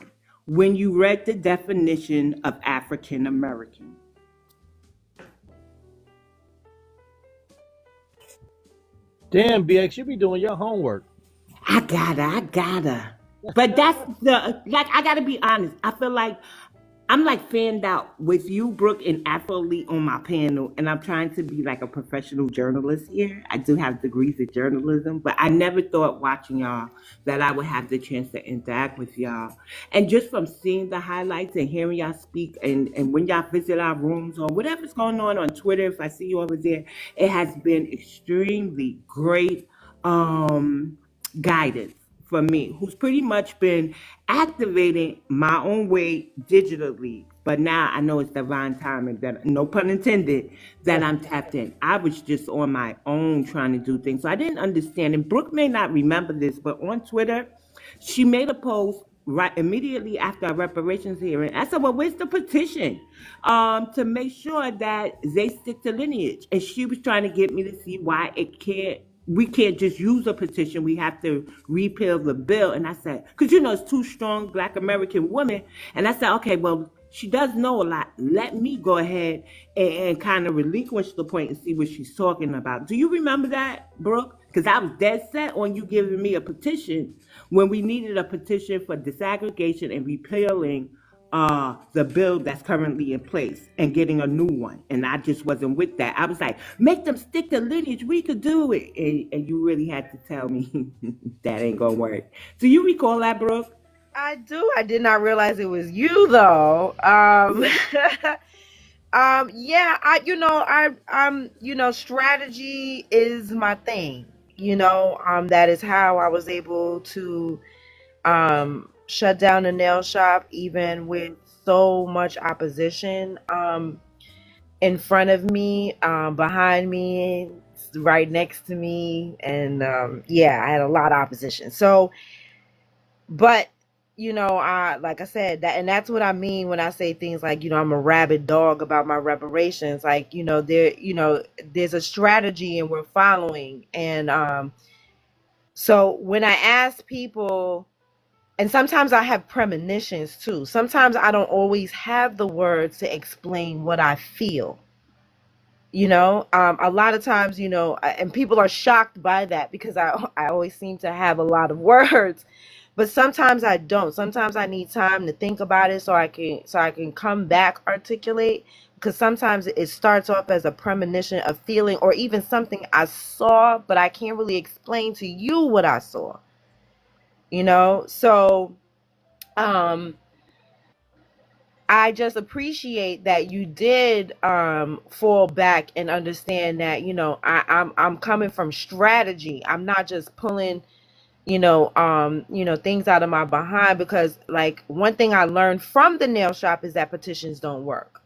When you read the definition of African American. Damn, BX, you be doing your homework. I gotta. But that's the like. I gotta be honest. I feel like I'm like fanned out with you, Brooke, and Afro Lee on my panel, and I'm trying to be like a professional journalist here. I do have degrees in journalism, but I never thought watching y'all that I would have the chance to interact with y'all. And just from seeing the highlights and hearing y'all speak, and when y'all visit our rooms or whatever's going on Twitter, if I see you over there, it has been extremely great guidance for me, who's pretty much been activating my own way digitally. But now I know it's divine timing, that no pun intended, that I'm tapped in. I was just on my own trying to do things. So I didn't understand. And Brooke may not remember this, but on Twitter, she made a post right immediately after our reparations hearing. I said, well, where's the petition to make sure that they stick to lineage? And she was trying to get me to see why we can't just use a petition. We have to repeal the bill. And I said, because it's two strong Black American women. And I said, okay, well, she does know a lot. Let me go ahead and kind of relinquish the point and see what she's talking about. Do you remember that, Brooke? Because I was dead set on you giving me a petition when we needed a petition for disaggregation and repealing the bill that's currently in place and getting a new one. And I just wasn't with that. I was like, make them stick to lineage. We could do it. And you really had to tell me that ain't going to work. Do you recall that, Brooke? I do. I did not realize it was you though. Yeah, strategy is my thing. That is how I was able to shut down the nail shop, even with so much opposition in front of me, behind me, right next to me, and yeah, I had a lot of opposition. So, but I like I said that, and that's what I mean when I say things like I'm a rabid dog about my reparations. Like there's a strategy and we're following, and so when I ask people And sometimes I have premonitions too. Sometimes I don't always have the words to explain what I feel. A lot of times, and people are shocked by that because I always seem to have a lot of words, but sometimes I don't. Sometimes I need time to think about it so I can come back articulate, because sometimes it starts off as a premonition, of feeling, or even something I saw, but I can't really explain to you what I saw. So um I just appreciate that you did fall back and understand that, I'm coming from strategy. I'm not just pulling, things out of my behind, because like one thing I learned from the nail shop is that petitions don't work.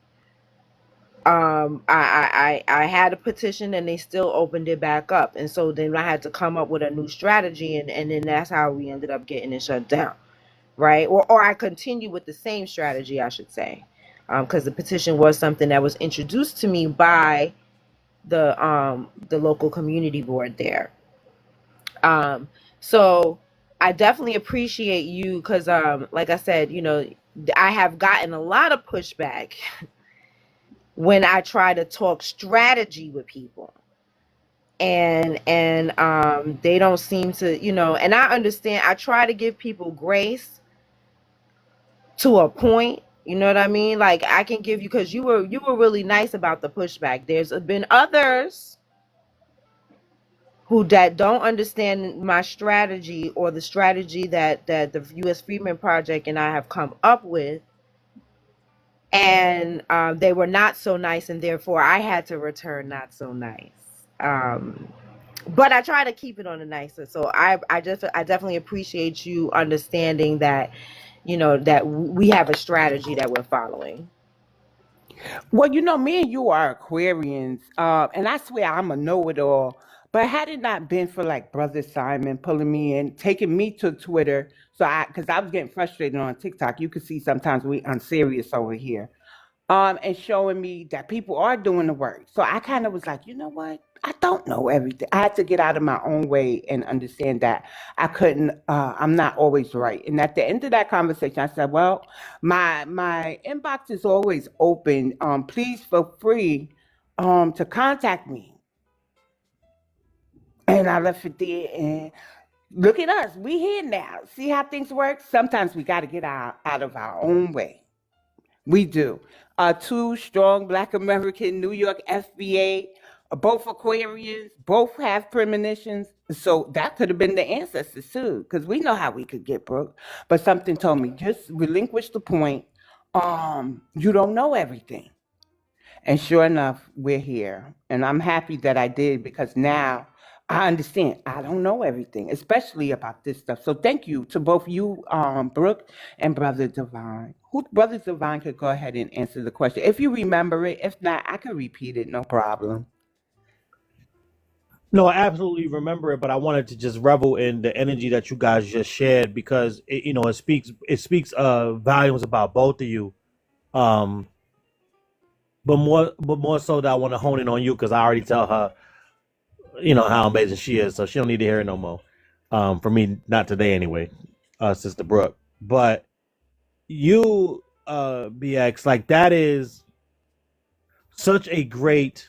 I had a petition and they still opened it back up, and so then I had to come up with a new strategy, and then that's how we ended up getting it shut down. Right? Or I continue with the same strategy, I should say, because the petition was something that was introduced to me by the local community board there. So I definitely appreciate you, because like I said, I have gotten a lot of pushback when I try to talk strategy with people. And they don't seem to, and I understand. I try to give people grace to a point, you know what I mean? Like, I can give you, because you were really nice about the pushback. There's been others that don't understand my strategy, or the strategy that the U.S. Freedmen Project and I have come up with, and they were not so nice, and therefore I had to return not so nice. But I try to keep it on the nicer. So I definitely appreciate you understanding that, that we have a strategy that we're following. Well, me and you are Aquarians, and I swear I'm a know-it-all. But had it not been for like Brother Simon pulling me in, taking me to Twitter, because I was getting frustrated on TikTok. You could see sometimes we unserious over here, and showing me that people are doing the work. So I kind of was like, you know what? I don't know everything. I had to get out of my own way and understand that I couldn't. I'm not always right. And at the end of that conversation, I said, well, my inbox is always open. Please feel free to contact me. And I left it there, and look at us. We here now. See how things work? Sometimes we got to get out of our own way. We do. Two strong Black American New York FBA, both Aquarians, both have premonitions. So that could have been the ancestors too, because we know how we could get broke. But something told me, just relinquish the point. You don't know everything. And sure enough, we're here. And I'm happy that I did, because now I understand I don't know everything, especially about this stuff. So thank you to both you, Brooke, and Brother Devine. Brother Devine could go ahead and answer the question if you remember it. If not, I can repeat it, no problem. No, I absolutely remember it, but I wanted to just revel in the energy that you guys just shared, because it speaks volumes about both of you. Um, but more so that I want to hone in on you, because I already tell her, how amazing she is, so she don't need to hear it no more. For me, not today anyway, Sister Brooke. But you, BX, like that is such a great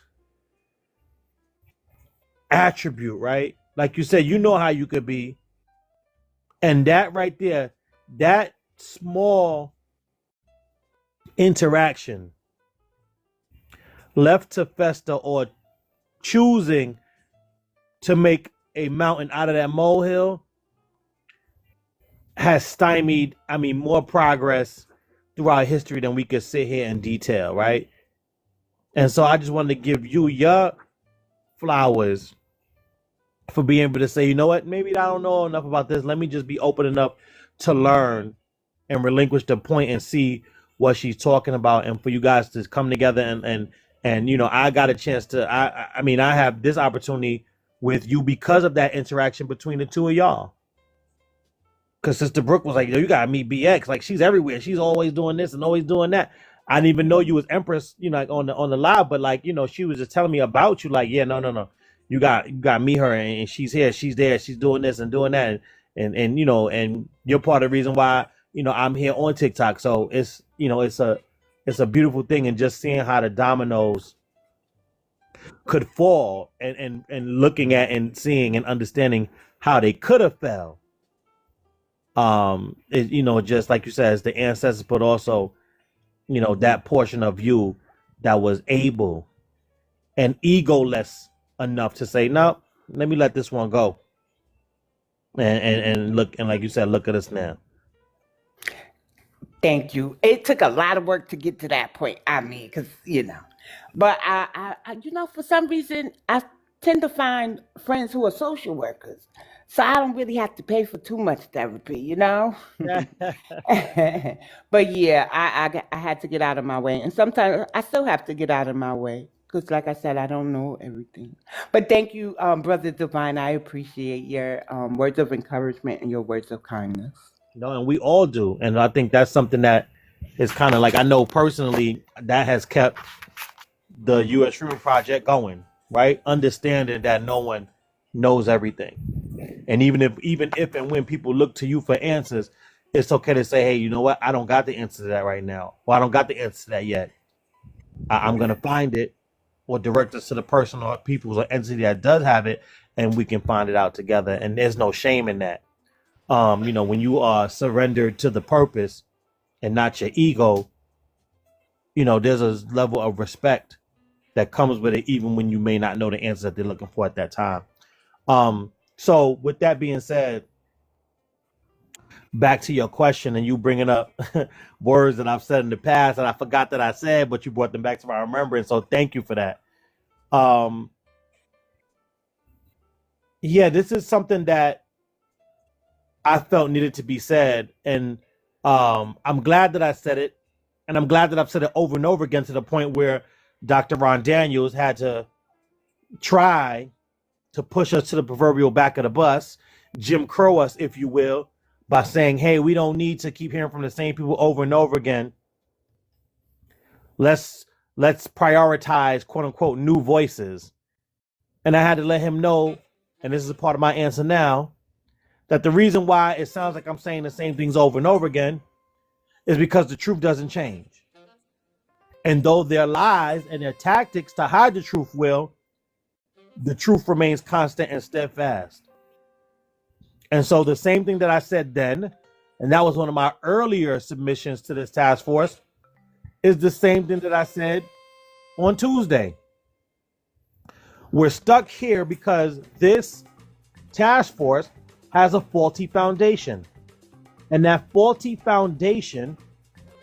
attribute, right? Like you said, you know how you could be, and that right there, that small interaction left to fester, or choosing to make a mountain out of that molehill, has stymied, more progress throughout history than we could sit here and detail, right? And so I just wanted to give you your flowers for being able to say, you know what, maybe I don't know enough about this. Let me just be open enough to learn and relinquish the point and see what she's talking about, and for you guys to come together and I got a chance to I have this opportunity with you because of that interaction between the two of y'all. Because Sister Brooke was like, yo, you gotta meet BX. Like, she's everywhere. She's always doing this and always doing that. I didn't even know you was Empress, like on the live, but like, she was just telling me about you. Like, yeah, no. You got to meet her, and she's here, she's there, she's doing this and doing that. and and you're part of the reason why I'm here on TikTok. So it's it's a beautiful thing, and just seeing how the dominoes could fall, and looking at and seeing and understanding how they could have fell. Just like you said, it's the ancestors, but also that portion of you that was able and egoless enough to say, no, let me let this one go, and look, and like you said, look at us now. Thank you. It took a lot of work to get to that point. I mean, because, but for some reason, I tend to find friends who are social workers. So I don't really have to pay for too much therapy. But yeah, I had to get out of my way. And sometimes I still have to get out of my way. Because like I said, I don't know everything. But thank you, Brother Devine. I appreciate your words of encouragement and your words of kindness. And we all do. And I think that's something that is kind of like, I know personally that has kept the U.S. Freedmen Project going, right? Understanding that no one knows everything. And even if and when people look to you for answers, it's okay to say, hey, you know what? I don't got the answer to that right now. Or I don't got the answer to that yet. I'm going to find it, or direct us to the person or people or entity that does have it, and we can find it out together. And there's no shame in that. When you are surrendered to the purpose and not your ego, there's a level of respect that comes with it, even when you may not know the answer that they're looking for at that time. So with that being said, back to your question, and you bringing up words that I've said in the past that I forgot that I said, but you brought them back to my remembrance. So thank you for that. Yeah, this is something that I felt needed to be said, and I'm glad that I said it, and I'm glad that I've said it over and over again, to the point where Dr. Ron Daniels had to try to push us to the proverbial back of the bus, Jim Crow us, if you will, by saying, hey, we don't need to keep hearing from the same people over and over again. Let's prioritize, quote unquote, new voices. And I had to let him know, and this is a part of my answer now, that the reason why it sounds like I'm saying the same things over and over again is because the truth doesn't change. And though their lies and their tactics to hide the truth the truth remains constant and steadfast. And so the same thing that I said then, and that was one of my earlier submissions to this task force, is the same thing that I said on Tuesday. We're stuck here because this task force has a faulty foundation. And that faulty foundation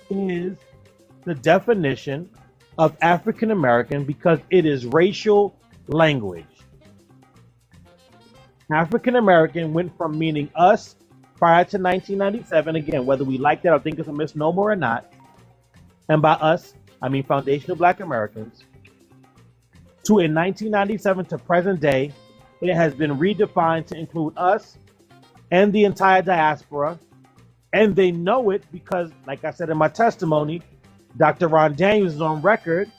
is the definition of African American, because it is racial language. African American went from meaning us prior to 1997, again, whether we like that or think it's a misnomer or not, and by us, I mean foundational Black Americans, to in 1997 to present day, it has been redefined to include us and the entire diaspora. And they know it because, like I said in my testimony, Dr. Ron Daniels is on record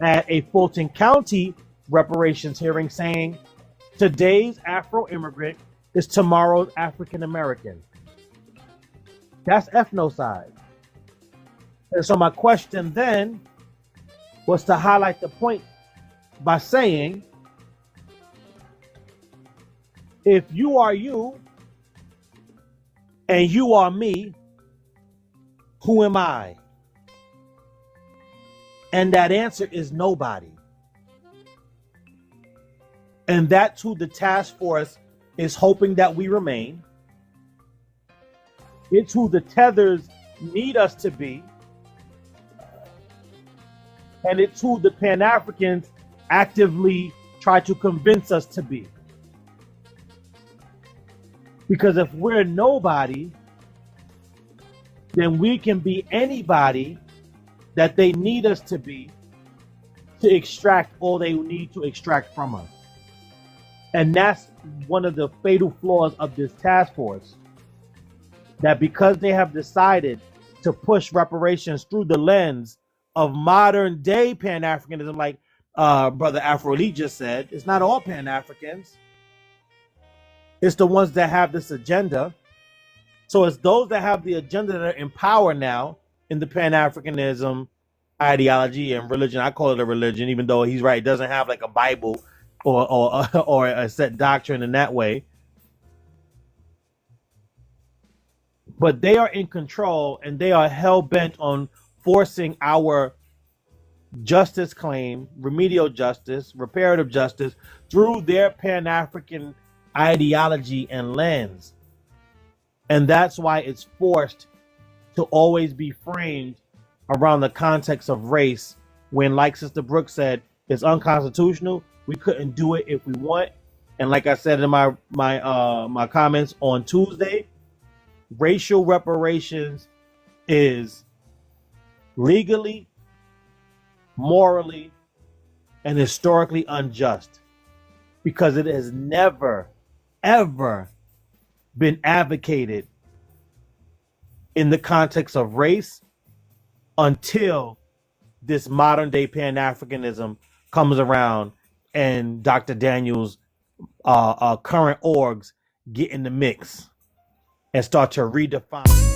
at a Fulton County reparations hearing saying, today's Afro-immigrant is tomorrow's African-American. That's ethnocide. And so my question then was to highlight the point by saying, if you are you and you are me, who am I? And that answer is nobody. And that's who the task force is hoping that we remain. It's who the tethers need us to be. And it's who the Pan-Africans actively try to convince us to be. Because if we're nobody, then we can be anybody that they need us to be, to extract all they need to extract from us. And that's one of the fatal flaws of this task force. That because they have decided to push reparations through the lens of modern day Pan-Africanism, like Brother Afro Lee just said, it's not all Pan-Africans. It's the ones that have this agenda. So it's those that have the agenda that are in power now in the Pan-Africanism ideology and religion. I call it a religion, even though he's right. It doesn't have like a Bible or a set doctrine in that way. But they are in control and they are hell-bent on forcing our justice claim, remedial justice, reparative justice, through their Pan-African ideology and lens. And that's why it's forced to always be framed around the context of race when, like Sister Brooke said, it's unconstitutional. We couldn't do it if we want. And like I said in my comments on Tuesday, racial reparations is legally, morally, and historically unjust because it has never, ever been advocated in the context of race until this modern day Pan-Africanism comes around and Dr. Daniels' current orgs get in the mix and start to redefine.